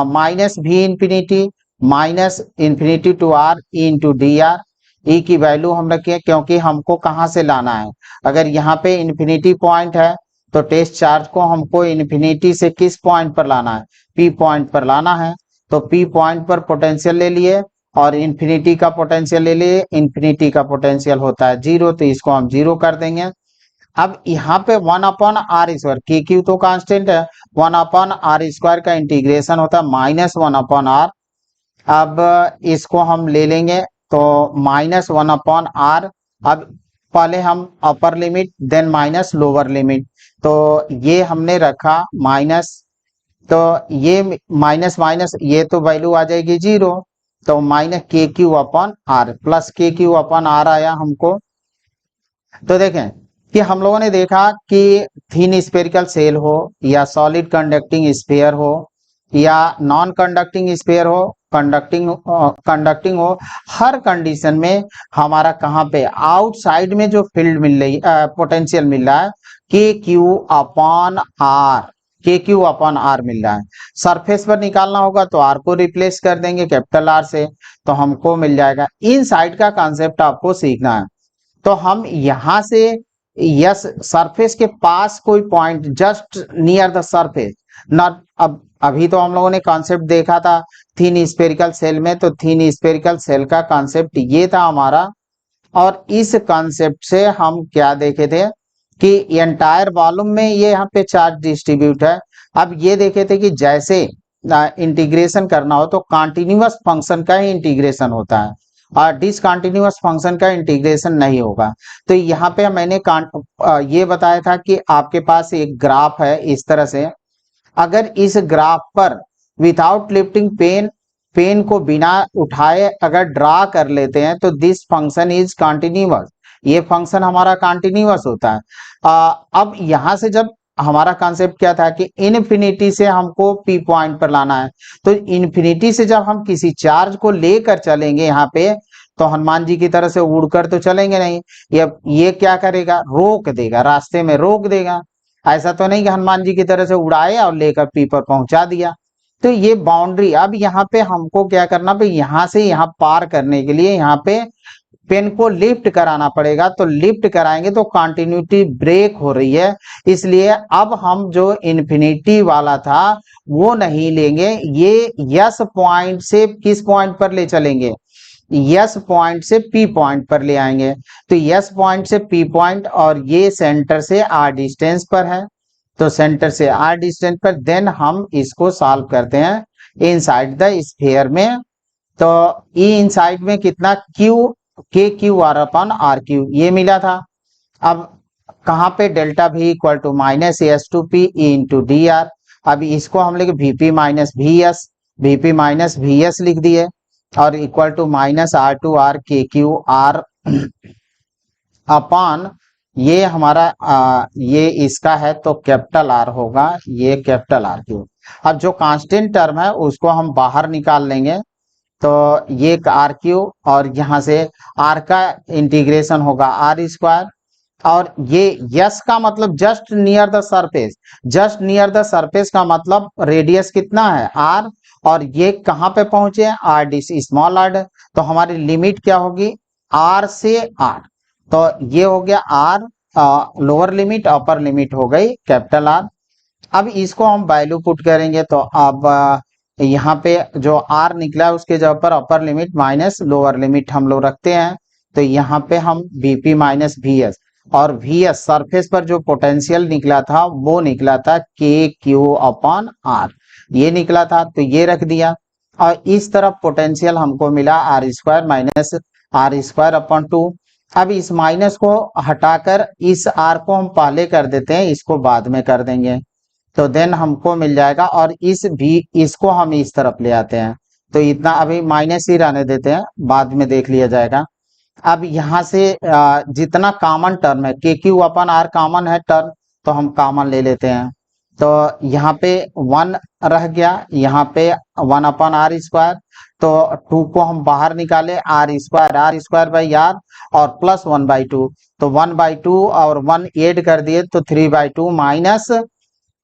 minus V infinity minus infinity to R E into D r. E की वैल्यू हम रखें क्योंकि हमको कहाँ से लाना है, अगर यहाँ पे इंफिनिटी पॉइंट है तो टेस्ट चार्ज को हमको इंफिनिटी से किस पॉइंट पर लाना है, P पॉइंट पर लाना है। तो P पॉइंट पर पोटेंशियल ले लिए और इंफिनिटी का पोटेंशियल ले लिए, इंफिनिटी का पोटेंशियल होता है 0, तो इसको हम 0 कर देंगे। अब यहाँ पे 1/r², के क्यू तो कांस्टेंट है, 1/r² का इंटीग्रेशन होता है -1/r। अब इसको हम ले लेंगे तो -1/r। अब पहले हम upper limit then minus lower limit, तो ये हमने रखा माइनस, तो ये माइनस माइनस ये तो वैल्यू आ जाएगी 0, तो -KQ/r प्लस KQ/r आया हमको। तो देखें कि हम लोगों ने देखा कि थिन स्फेरिकल सेल हो या सॉलिड कंडक्टिंग स्फीयर हो या नॉन कंडक्टिंग स्फीयर हो, कंडक्टिंग हो, हर कंडीशन में हमारा कहाँ पे आउटसाइड में जो फील्ड मिल रही पोटेंशियल मिल रहा है KQ/R मिल रहा है। सरफेस पर निकालना होगा तो R को रिप्लेस कर देंगे कैपिटल R से, तो हमको मिल जाएगा। इन साइड का कॉन्सेप्ट आपको सीखना है। तो हम यहाँ से यस सरफेस के पास कोई point just near the surface, not, अब अभी तो हम लोगों ने कॉन्सेप्ट देखा था थिन स्फेरिकल सेल में, तो थिन स्फेरिकल सेल का कॉन्सेप्ट ये था हमारा। और इस कॉन्सेप्ट से हम क्या देखे थे कि एंटायर वॉल्यूम में ये यहाँ पे चार्ज डिस्ट्रीब्यूट है। अब ये देखे थे कि जैसे इंटीग्रेशन करना हो तो कॉन्टिन्यूअस फंक्शन का ही इंटीग्रेशन होता है और डिसकंटिन्यूअस फंक्शन का इंटीग्रेशन नहीं होगा। तो यहाँ पे मैंने ये बताया था कि आपके पास एक ग्राफ है इस तरह से, अगर इस ग्राफ पर विदाउट लिफ्टिंग पेन को बिना उठाए अगर ड्रा कर लेते हैं तो दिस फंक्शन इज कॉन्टिन्यूअस, ये फंक्शन हमारा कॉन्टिन्यूअस होता है। अब यहाँ से जब हमारा कॉन्सेप्ट क्या था कि इनफिनिटी से हमको P पॉइंट पर लाना है, तो इनफिनिटी से जब हम किसी चार्ज को लेकर चलेंगे यहाँ पे, तो हनुमान जी की तरह से उड़कर तो चलेंगे नहीं, ये क्या करेगा, रोक देगा, रास्ते में रोक देगा। ऐसा तो नहीं कि हनुमान जी की तरह से उड़ाए और लेकर P पर पहुंचा दिया। तो ये बाउंड्री, अब यहाँ पे हमको क्या करना, भाई यहाँ से यहाँ पार करने के लिए यहाँ पे पेन को लिफ्ट कराना पड़ेगा, तो लिफ्ट कराएंगे तो कंटिन्यूटी ब्रेक हो रही है, इसलिए अब हम जो इन्फिनिटी वाला था वो नहीं लेंगे, ये यस पॉइंट से किस पॉइंट पर ले चलेंगे, यस पॉइंट से P पॉइंट पर ले आएंगे। तो यस पॉइंट से P पॉइंट और ये सेंटर से R डिस्टेंस पर है, तो सेंटर से R डिस्टेंस पर देन हम इसको सॉल्व करते हैं इनसाइड द स्फीयर में। तो ई इनसाइड में कितना KQ/R ये मिला था। अब कहाँ पे delta V equal to -S/P E into D R. अब इसको हम लेके VP माइनस VS लिख दिए और equal to -R2R KQ/R upon ये हमारा ये इसका है तो कैपिटल R होगा, ये कैपिटल R3। अब जो कांस्टेंट टर्म है उसको हम बाहर निकाल लेंगे, तो ये RQ और यहाँ से R का इंटीग्रेशन होगा R², और ये यस का मतलब just near the surface, just near the surface का मतलब रेडियस कितना है R, और ये कहाँ पे पहुंचे R डी स्मॉल r, तो हमारी लिमिट क्या होगी R से R, तो ये हो गया R lower limit, upper limit हो गई कैपिटल R। अब इसको हम वैल्यू पुट करेंगे, तो अब यहाँ पे जो R निकला है उसके जगह पर अपर लिमिट माइनस लोअर लिमिट हम लोग रखते हैं, तो यहाँ पे हम VP माइनस VS, और VS सरफेस पर जो पोटेंशियल निकला था वो निकला था KQ/R, ये निकला था, तो ये रख दिया। और इस तरफ पोटेंशियल हमको मिला R² माइनस R²/2। अब इस माइनस को हटाकर इस R को हम पहले कर देते हैं, इसको बाद में कर देंगे, तो देन हमको मिल जाएगा। और इसको हम इस तरफ ले आते हैं, तो इतना अभी माइनस ही रहने देते हैं, बाद में देख लिया जाएगा। अब यहाँ से जितना कॉमन टर्म है KQ/R कॉमन है टर्म, तो हम कॉमन ले लेते हैं, तो यहाँ पे 1 रह गया, यहाँ पे 1/R², तो 2 को हम बाहर निकाले R² और प्लस 1/2, तो 1/2 और 1 ऐड कर दिए तो 3/2 माइनस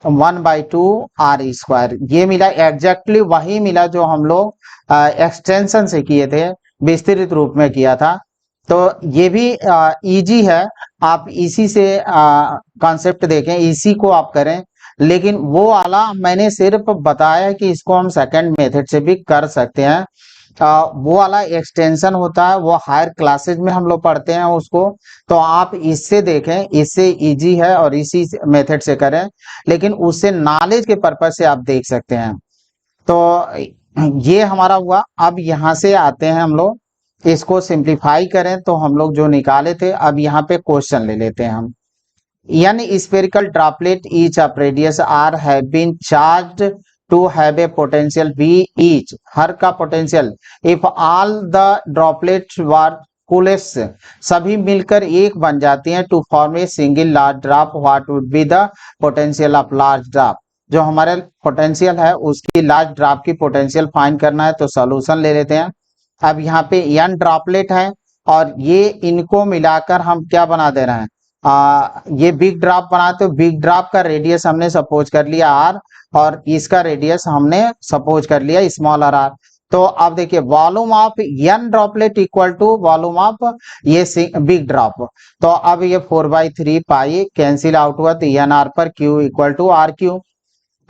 1/2 r², ये मिला, एग्जैक्टली वही मिला जो हम लोग एक्सटेंशन से किए थे, विस्तृत रूप में किया था। तो ये भी इजी है, आप इसी से कॉन्सेप्ट देखें, इसी को आप करें। लेकिन वो वाला मैंने सिर्फ बताया कि इसको हम सेकंड मेथड से भी कर सकते हैं। वो वाला एक्सटेंशन होता है, वो हायर क्लासेज में हम लोग पढ़ते हैं उसको। तो आप इससे देखें, इससे इजी है और इसी मेथड से करें, लेकिन उससे नॉलेज के पर्पज से आप देख सकते हैं। तो ये हमारा हुआ। अब यहाँ से आते हैं हम लोग, इसको सिंप्लीफाई करें तो हम लोग जो निकाले थे, अब यहाँ पे क्वेश्चन ले लेते हैं हम। N spherical droplet each of radius r have been charged to have a potential V each. हर का potential if all the droplets were coalesce, सभी मिलकर एक बन जाती हैं to form a single large drop, what would be the potential of large drop? जो हमारे potential है उसकी लार्ज ड्रॉप की पोटेंशियल फाइंड करना है, तो सॉल्यूशन ले लेते हैं। अब यहाँ पे n ड्रॉपलेट है और ये इनको मिलाकर हम क्या बना दे रहे हैं, ये बिग ड्रॉप बनाते हो। बिग ड्रॉप का रेडियस हमने सपोज कर लिया r, और इसका रेडियस हमने सपोज कर लिया स्मॉलर r। तो अब देखिए volume of n droplet equal to volume of ये बिग ड्रॉप। तो अब ये 4/3 पाई कैंसिल आउट हुआ, तो एन आर पर q equal to R Q.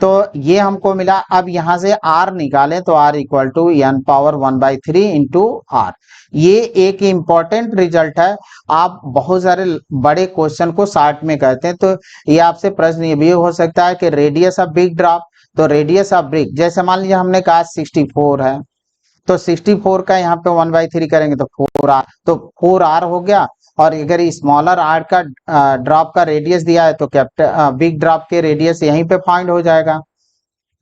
तो ये हमको मिला। अब यहां से r निकालें तो r equal to n power 1/3 into R. ये एक इंपॉर्टेंट रिजल्ट है। आप बहुत सारे बड़े क्वेश्चन को शॉर्ट में कहते हैं, तो ये आपसे प्रश्न ये भी हो सकता है कि रेडियस ऑफ बिग ड्रॉप, तो रेडियस ऑफ ब्रिक, जैसे मान लीजिए हमने कहा 64 है, तो 64 का यहाँ पे 1/3 करेंगे तो 4r, तो 4r हो गया। और अगर स्मॉलर r का ड्रॉप का रेडियस दिया है तो कैपिटल बिग ड्रॉप के रेडियस यहीं पे फाइंड हो जाएगा।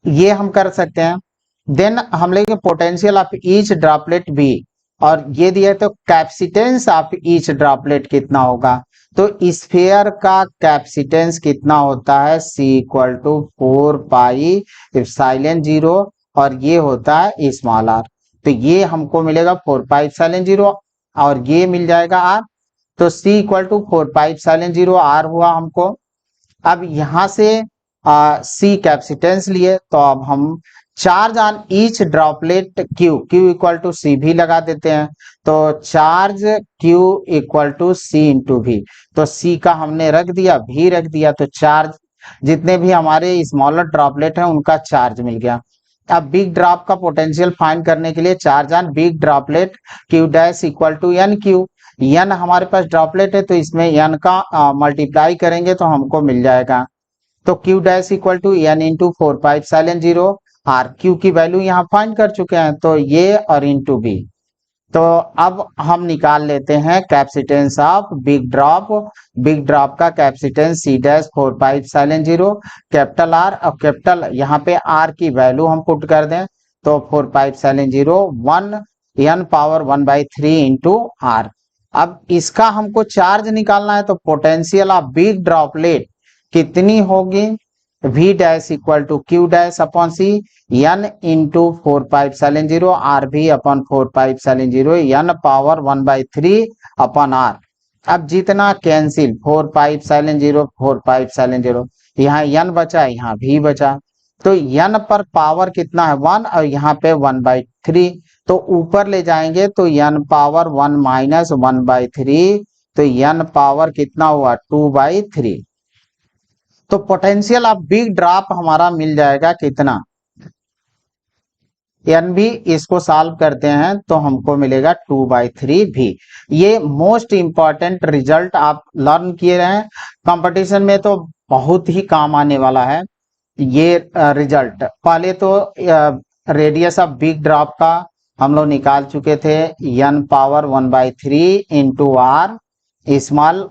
ये हम कर सकते हैं। देन हम लेंगे पोटेंशियल ऑफ ईच ड्रॉपलेट भी, और ये दिया है तो कैपेसिटेंस ऑफ ईच ड्रॉपलेट कितना होगा। तो स्फीयर का कैपेसिटेंस कितना होता है, C इक्वल टू 4πε0, और ये होता है स्मॉल r। तो ये हमको मिलेगा 4πε0 और ये मिल जाएगा r। तो C इक्वल टू 4πε0 r हुआ हमको। अब यहां से C कैपेसिटेंस लिए, तो अब हम charge on each droplet Q equal to C भी लगा देते हैं। तो charge Q equal to C into V, तो C का हमने रख दिया, V रख दिया, तो चार्ज जितने भी हमारे स्मॉलर ड्रॉपलेट हैं उनका चार्ज मिल गया। अब बिग ड्रॉप का पोटेंशियल फाइंड करने के लिए charge on big droplet Q dash equal to N Q. N हमारे पास ड्रॉपलेट है, तो इसमें एन का मल्टीप्लाई करेंगे तो हमको मिल जाएगा। तो Q dash equal to N into 4πε0 R. Q की वैल्यू यहाँ फाइंड कर चुके हैं, तो ये और इंटू बी। तो अब हम निकाल लेते हैं capacitance of big drop. Big drop का capacitance C dash 4πε0 capital R, और कैपिटल यहाँ पे R की वैल्यू हम पुट कर दें, तो 4πε0 1 n पावर 1/3 इंटू आर। अब इसका हमको चार्ज निकालना है, तो पोटेंशियल ऑफ बिग ड्रॉपलेट कितनी होगी, V dash equal to Q dash upon C, n into 4πε0 R भी upon 4πε0 n power 1/3 upon R. अब जितना कैंसिल 4πε0 4πε0, यहाँ n बचा, यहाँ भी बचा, तो n पर पावर कितना है 1, और यहाँ पे 1/3, तो ऊपर ले जाएंगे तो n पावर 1 माइनस 1/3, तो n पावर कितना हुआ 2/3। तो पोटेंशियल ऑफ बिग ड्रॉप हमारा मिल जाएगा कितना, एन भी इसको सॉल्व करते हैं तो हमको मिलेगा 2/3 भी। ये मोस्ट इंपॉर्टेंट रिजल्ट आप लर्न किए रहे, कंपटीशन में तो बहुत ही काम आने वाला है ये रिजल्ट। पहले तो रेडियस ऑफ बिग ड्रॉप का हम लोग निकाल चुके थे, n power 1/3 into R small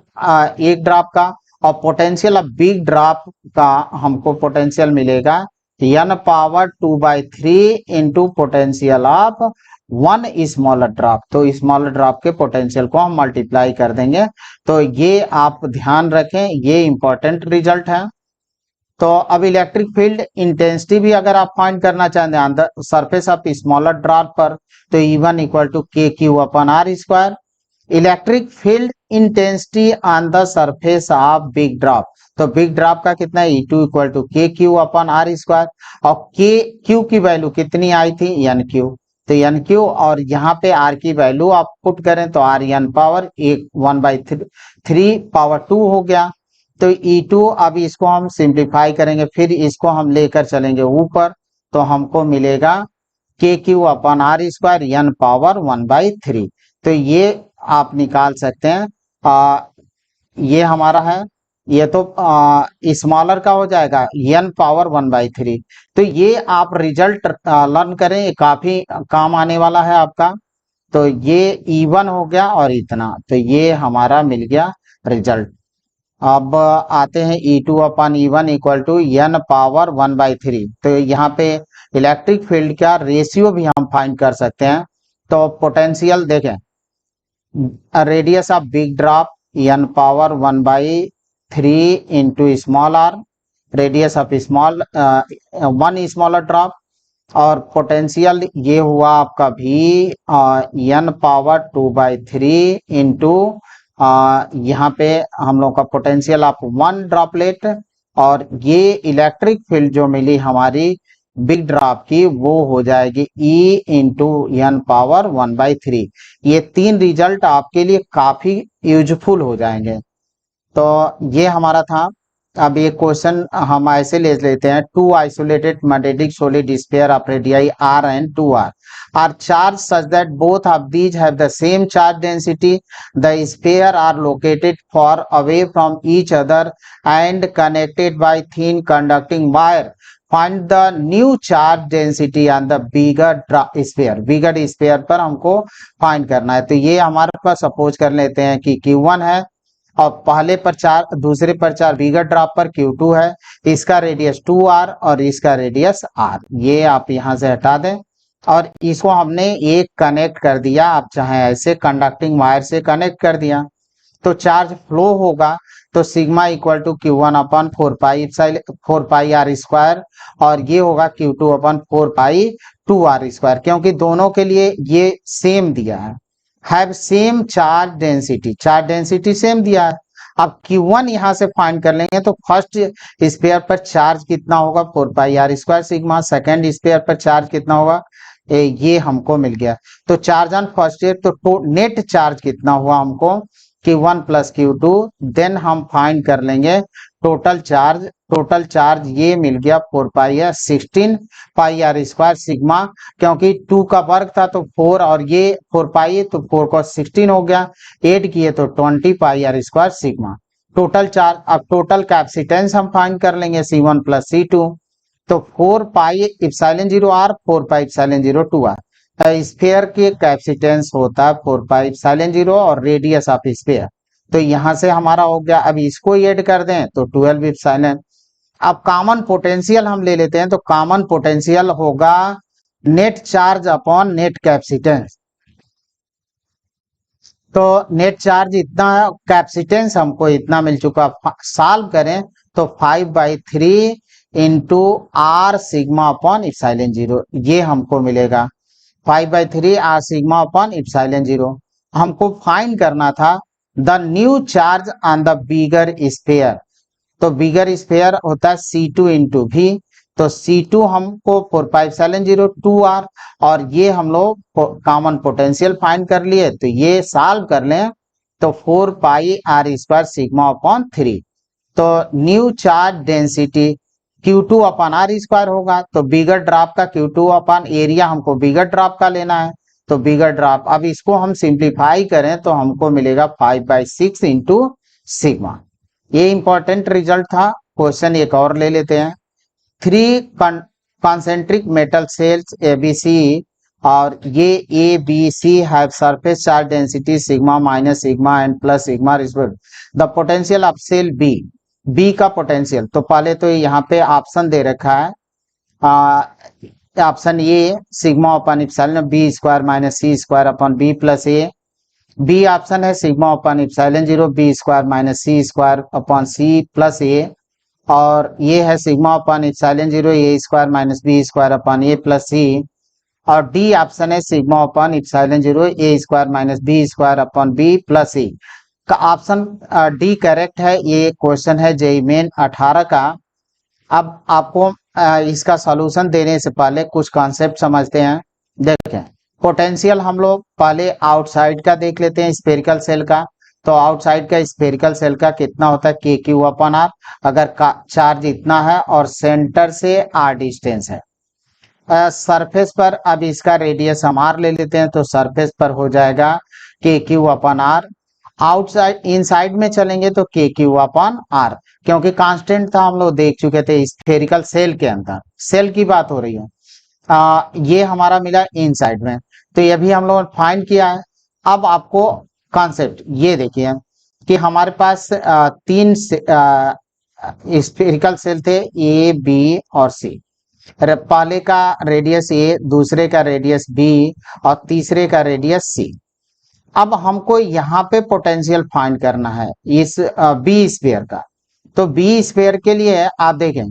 एक ड्रॉप का, और पोटेंशियल ऑफ बिग ड्रॉप का हमको पोटेंशियल मिलेगा n power 2/3 into potential of 1 smaller drop. तो स्मॉलर ड्रॉप के पोटेंशियल को हम मल्टीप्लाई कर देंगे। तो ये आप ध्यान रखें, ये इंपॉर्टेंट रिजल्ट है। तो अब इलेक्ट्रिक फील्ड इंटेंसिटी भी अगर आप फाइंड करना चाहते हैं the surface of smaller drop पर, तो E1 equal to KQ upon R square. Electric field intensity on the surface of big drop, तो बिग ड्रॉप का कितना है E2 equal to K Q upon R square, और K Q की value कितनी आई थी एन क्यू, तो एन क्यू, और यहाँ पे आर की वैल्यू आप पुट करें तो आर एन पावर एक 1/3 पावर 2 हो गया। तो E2 अब इसको हम सिंप्लीफाई करेंगे, फिर इसको हम लेकर चलेंगे ऊपर, तो हमको मिलेगा K Q upon R square N power 1/3। तो ये आप निकाल सकते हैं। ये हमारा है, ये तो स्मॉलर का हो जाएगा एन पावर 1/3। तो ये आप रिजल्ट लर्न करें, ये काफी काम आने वाला है आपका। तो ये E1 हो गया और इतना, तो ये हमारा मिल गया रिजल्ट। अब आते हैं E2 upon E1 equal to N power 1/3। तो यहाँ पे इलेक्ट्रिक फील्ड का रेशियो भी हम फाइंड कर सकते हैं। तो पोटेंशियल देखें, radius of big drop N power 1/3 into small R, radius of small 1 smaller drop, और पोटेंशियल ये हुआ आपका भी एन पावर 2/3 इंटू यहाँ पे हम लोग का पोटेंशियल ऑफ 1 ड्रॉपलेट, और ये इलेक्ट्रिक फील्ड जो मिली हमारी बिग ड्रॉप की वो हो जाएगी E इंटू एन पावर 1/3। ये तीन रिजल्ट आपके लिए काफी यूजफुल हो जाएंगे। तो ये हमारा था। अब ये क्वेश्चन हम ऐसे ले लेते हैं, two isolated magnetic solid sphere of radii r and 2r are charged such that both of these have the same charge density. The sphere are located far away from each other and connected by thin conducting wire. Find the new charge density on the bigger sphere. Bigger sphere पर हमको find करना है। तो ये हमारे पास suppose कर लेते हैं कि Q1 है, और पहले पर चार, दूसरे पर चार, बिगर ड्रॉप पर Q2 है, इसका रेडियस 2r और इसका रेडियस r। ये आप यहां से हटा दें, और इसको हमने एक कनेक्ट कर दिया, आप चाहे ऐसे कंडक्टिंग वायर से कनेक्ट कर दिया, तो चार्ज फ्लो होगा। तो sigma equal to Q1 upon 4 pi r square, और ये होगा Q2 अपन 4 पाई 2r स्क्वायर, क्योंकि दोनों के लिए ये सेम दिया है, have same charge density, charge density same दिया है। अब Q1 यहां से फाइंड कर लेंगे, तो फर्स्ट स्पेयर पर चार्ज कितना होगा 4 pi r square sigma, second sphere पर चार्ज कितना होगा ये हमको मिल गया। तो चार्ज ऑन फर्स्ट ईयर, तो नेट चार्ज कितना हुआ हमको Q1 प्लस Q2, देन हम फाइंड कर लेंगे टोटल चार्ज। टोटल चार्ज ये मिल गया 16 पाई r स्क्वायर सिग्मा, क्योंकि 2 का वर्ग था तो 4, और ये 4 पाई, तो 4 को 16 हो गया, ऐड किए तो 20 पाई r square sigma total charge. अब टोटल कैपेसिटेंस हम फाइंड कर लेंगे C1 प्लस C2, तो 4 पाई इप्सिलॉन 0 r, 4 पाई इप्सिलॉन 0 2r। स्फीयर के कैपेसिटेंस होता है 4 पाई इप्सिलॉन 0 और रेडियस ऑफ स्फीयर, तो यहां से हमारा हो गया। अब इसको ऐड कर दें तो 12 इप्सिलॉन। अब कॉमन पोटेंशियल हम ले लेते हैं, तो कॉमन पोटेंशियल होगा net charge upon net capacitance. तो नेट चार्ज इतना है, कैपेसिटेंस हमको इतना मिल चुका, सॉल्व करें तो 5/3 into r sigma upon epsilon 0, ये हमको मिलेगा 5/3 r सिग्मा अपॉन इप्सिलॉन 0। हमको फाइंड करना था the new charge on the bigger sphere, तो बिगर स्फीयर होता है C2 इंटू V, तो C2 हमको 4 पाई इप्सिलॉन 0 2r, और ये हम लोग कॉमन पोटेंशियल फाइंड कर लिए, तो ये सॉल्व कर लें तो 4 pi r square sigma upon 3। तो न्यू चार्ज डेंसिटी Q2 अपन r स्क्वायर होगा, तो बिगर ड्रॉप का Q2 अपन एरिया हमको बिगर ड्रॉप का लेना है, तो बिगर ड्रॉप। अब इसको हम सिंप्लीफाई करें तो हमको मिलेगा 5/6 इंटू सिग्मा। ये इंपॉर्टेंट रिजल्ट था। क्वेश्चन एक और ले लेते हैं, 3 कॉन्सेंट्रिक मेटल सेल्स ABC, और ये ABC have surface charge density sigma minus sigma and plus sigma respect the potential of shell B का पोटेंशियल। तो पहले तो यहाँ पे ऑप्शन दे रखा है, option A sigma upon epsilon B square minus C square upon B plus A, B option है sigma upon epsilon 0 B square minus C square upon C plus A, और ये है sigma upon epsilon 0 A square minus B square upon A plus C, और D option है sigma upon epsilon 0 A square minus B square upon B plus C का option D correct है। ये question है JEE main 18 का। अब आपको इसका सॉल्यूशन देने से पहले कुछ कॉन्सेप्ट समझते हैं। देखें, पोटेंशियल हम लोग पहले आउटसाइड का देख लेते हैं, स्फेरिकल सेल का। तो आउटसाइड का स्फेरिकल सेल का कितना होता है, के क्यू अपन आर। अगर चार्ज इतना है और सेंटर से आर डिस्टेंस है। सरफेस पर अब इसका रेडियस हम आर ले लेते हैं, तो सरफेस पर हो जाएगा K Q upon R. Outside inside में चलेंगे तो के क्यू अपन आर, क्योंकि कांस्टेंट था हम लोग देख चुके थे स्फेरिकल सेल के अंदर, सेल की बात हो रही है। ये हमारा मिला इनसाइड में, तो ये भी हम लोगों ने फाइंड किया है। अब आपको कॉन्सेप्ट ये देखिए कि हमारे पास तीन स्फेरिकल सेल थे, ए बी और सी। पहले का रेडियस ए, दूसरे का रेडियस बी और तीसरे का रेडियस सी। अब हमको यहाँ पे पोटेंशियल फाइंड करना है इस बी स्फीयर का। तो बी स्फीयर के लिए आप देखें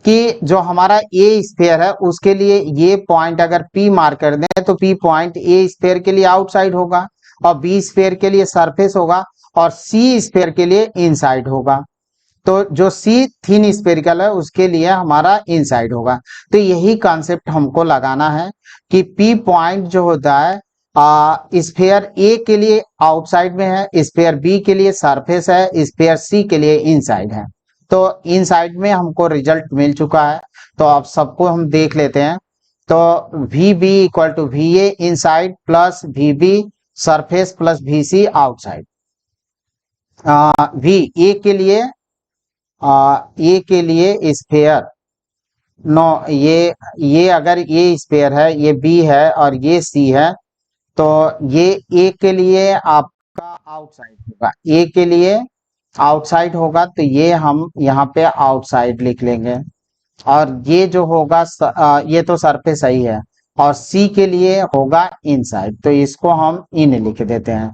कि जो हमारा ए स्फीयर है उसके लिए ये पॉइंट अगर पी मार्क कर दें तो पी पॉइंट ए स्फीयर के लिए आउटसाइड होगा और बी स्फीयर के लिए सरफेस होगा और सी स्फीयर के लिए इनसाइड होगा। तो जो सी थिन स्फेरिकल है उसके लिए हमारा इनसाइड होगा। तो यही कॉन्सेप्ट हमको लगाना है कि पी पॉइंट जो होता है स्फीयर ए के लिए आउटसाइड में है, स्फीयर बी के लिए सरफेस है, स्फीयर सी के लिए इनसाइड है। तो इनसाइड में हमको रिजल्ट मिल चुका है, तो अब सबको हम देख लेते हैं। तो V B equal to V A inside plus V B surface plus V C outside. V A के लिए स्फीयर नो, ये अगर ये स्फीयर है, ये बी है और ये सी है, तो ये ए के लिए आपका आउटसाइड होगा, ए के लिए आउटसाइड होगा, तो ये हम यहाँ पे आउटसाइड लिख लेंगे। और ये जो होगा ये तो सरफेस सही है, और सी के लिए होगा इनसाइड, तो इसको हम इन लिख देते हैं।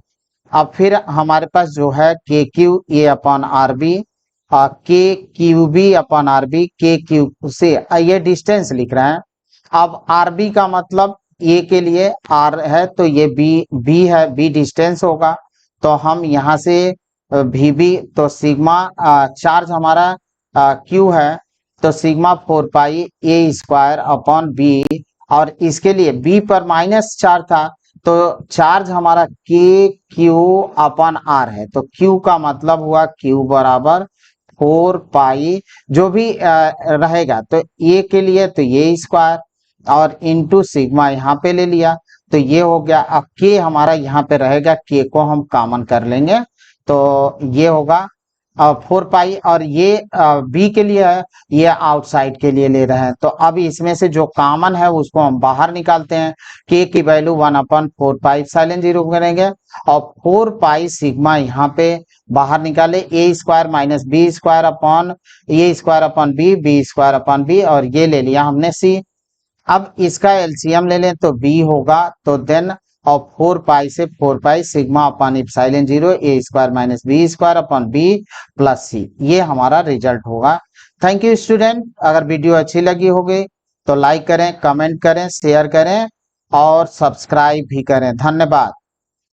अब फिर हमारे पास जो है K Q A upon R B, K Q B upon R B, K Q से ये डिस्टेंस लिख रहे हैं। अब आर बी का मतलब ए के लिए आर है तो ये बी है, बी डिस्टेंस होगा। तो हम यहाँ से वी बी, तो सिग्मा चार्ज हमारा क्यू है, तो सिग्मा 4 पाई ए स्क्वायर अपॉन बी, और इसके लिए बी पर माइनस चार्ज था तो चार्ज हमारा के क्यू अपॉन आर है। तो क्यू का मतलब हुआ क्यू बराबर 4 पाई जो भी रहेगा, तो ए के लिए तो ये स्क्वायर और इनटू सिग्मा यहाँ पे ले लिया, तो ये हो गया। अब के हमारा यहाँ पे रहेगा, के को हम कॉमन कर लेंगे, तो ये होगा 4 पाई, और ये बी के लिए है, ये आउटसाइड के लिए ले रहे हैं। तो अब इसमें से जो कॉमन है उसको हम बाहर निकालते हैं, के की वैल्यू 1/4 पाई साइलेंट 0 करेंगे, और 4 पाई सिग्मा यहाँ पे बाहर निकाले, A square minus B square upon A square upon B square upon B, और ये ले लिया हमने सी। अब इसका एलसीएम ले लें तो बी होगा, तो देन और 4 पाई से 4 pi sigma upon epsilon 0 A square minus B square upon B plus C, ये हमारा रिजल्ट होगा। Thank you student. अगर वीडियो अच्छी लगी होगी तो लाइक करें, कमेंट करें, शेयर करें और सब्सक्राइब भी करें। धन्यवाद।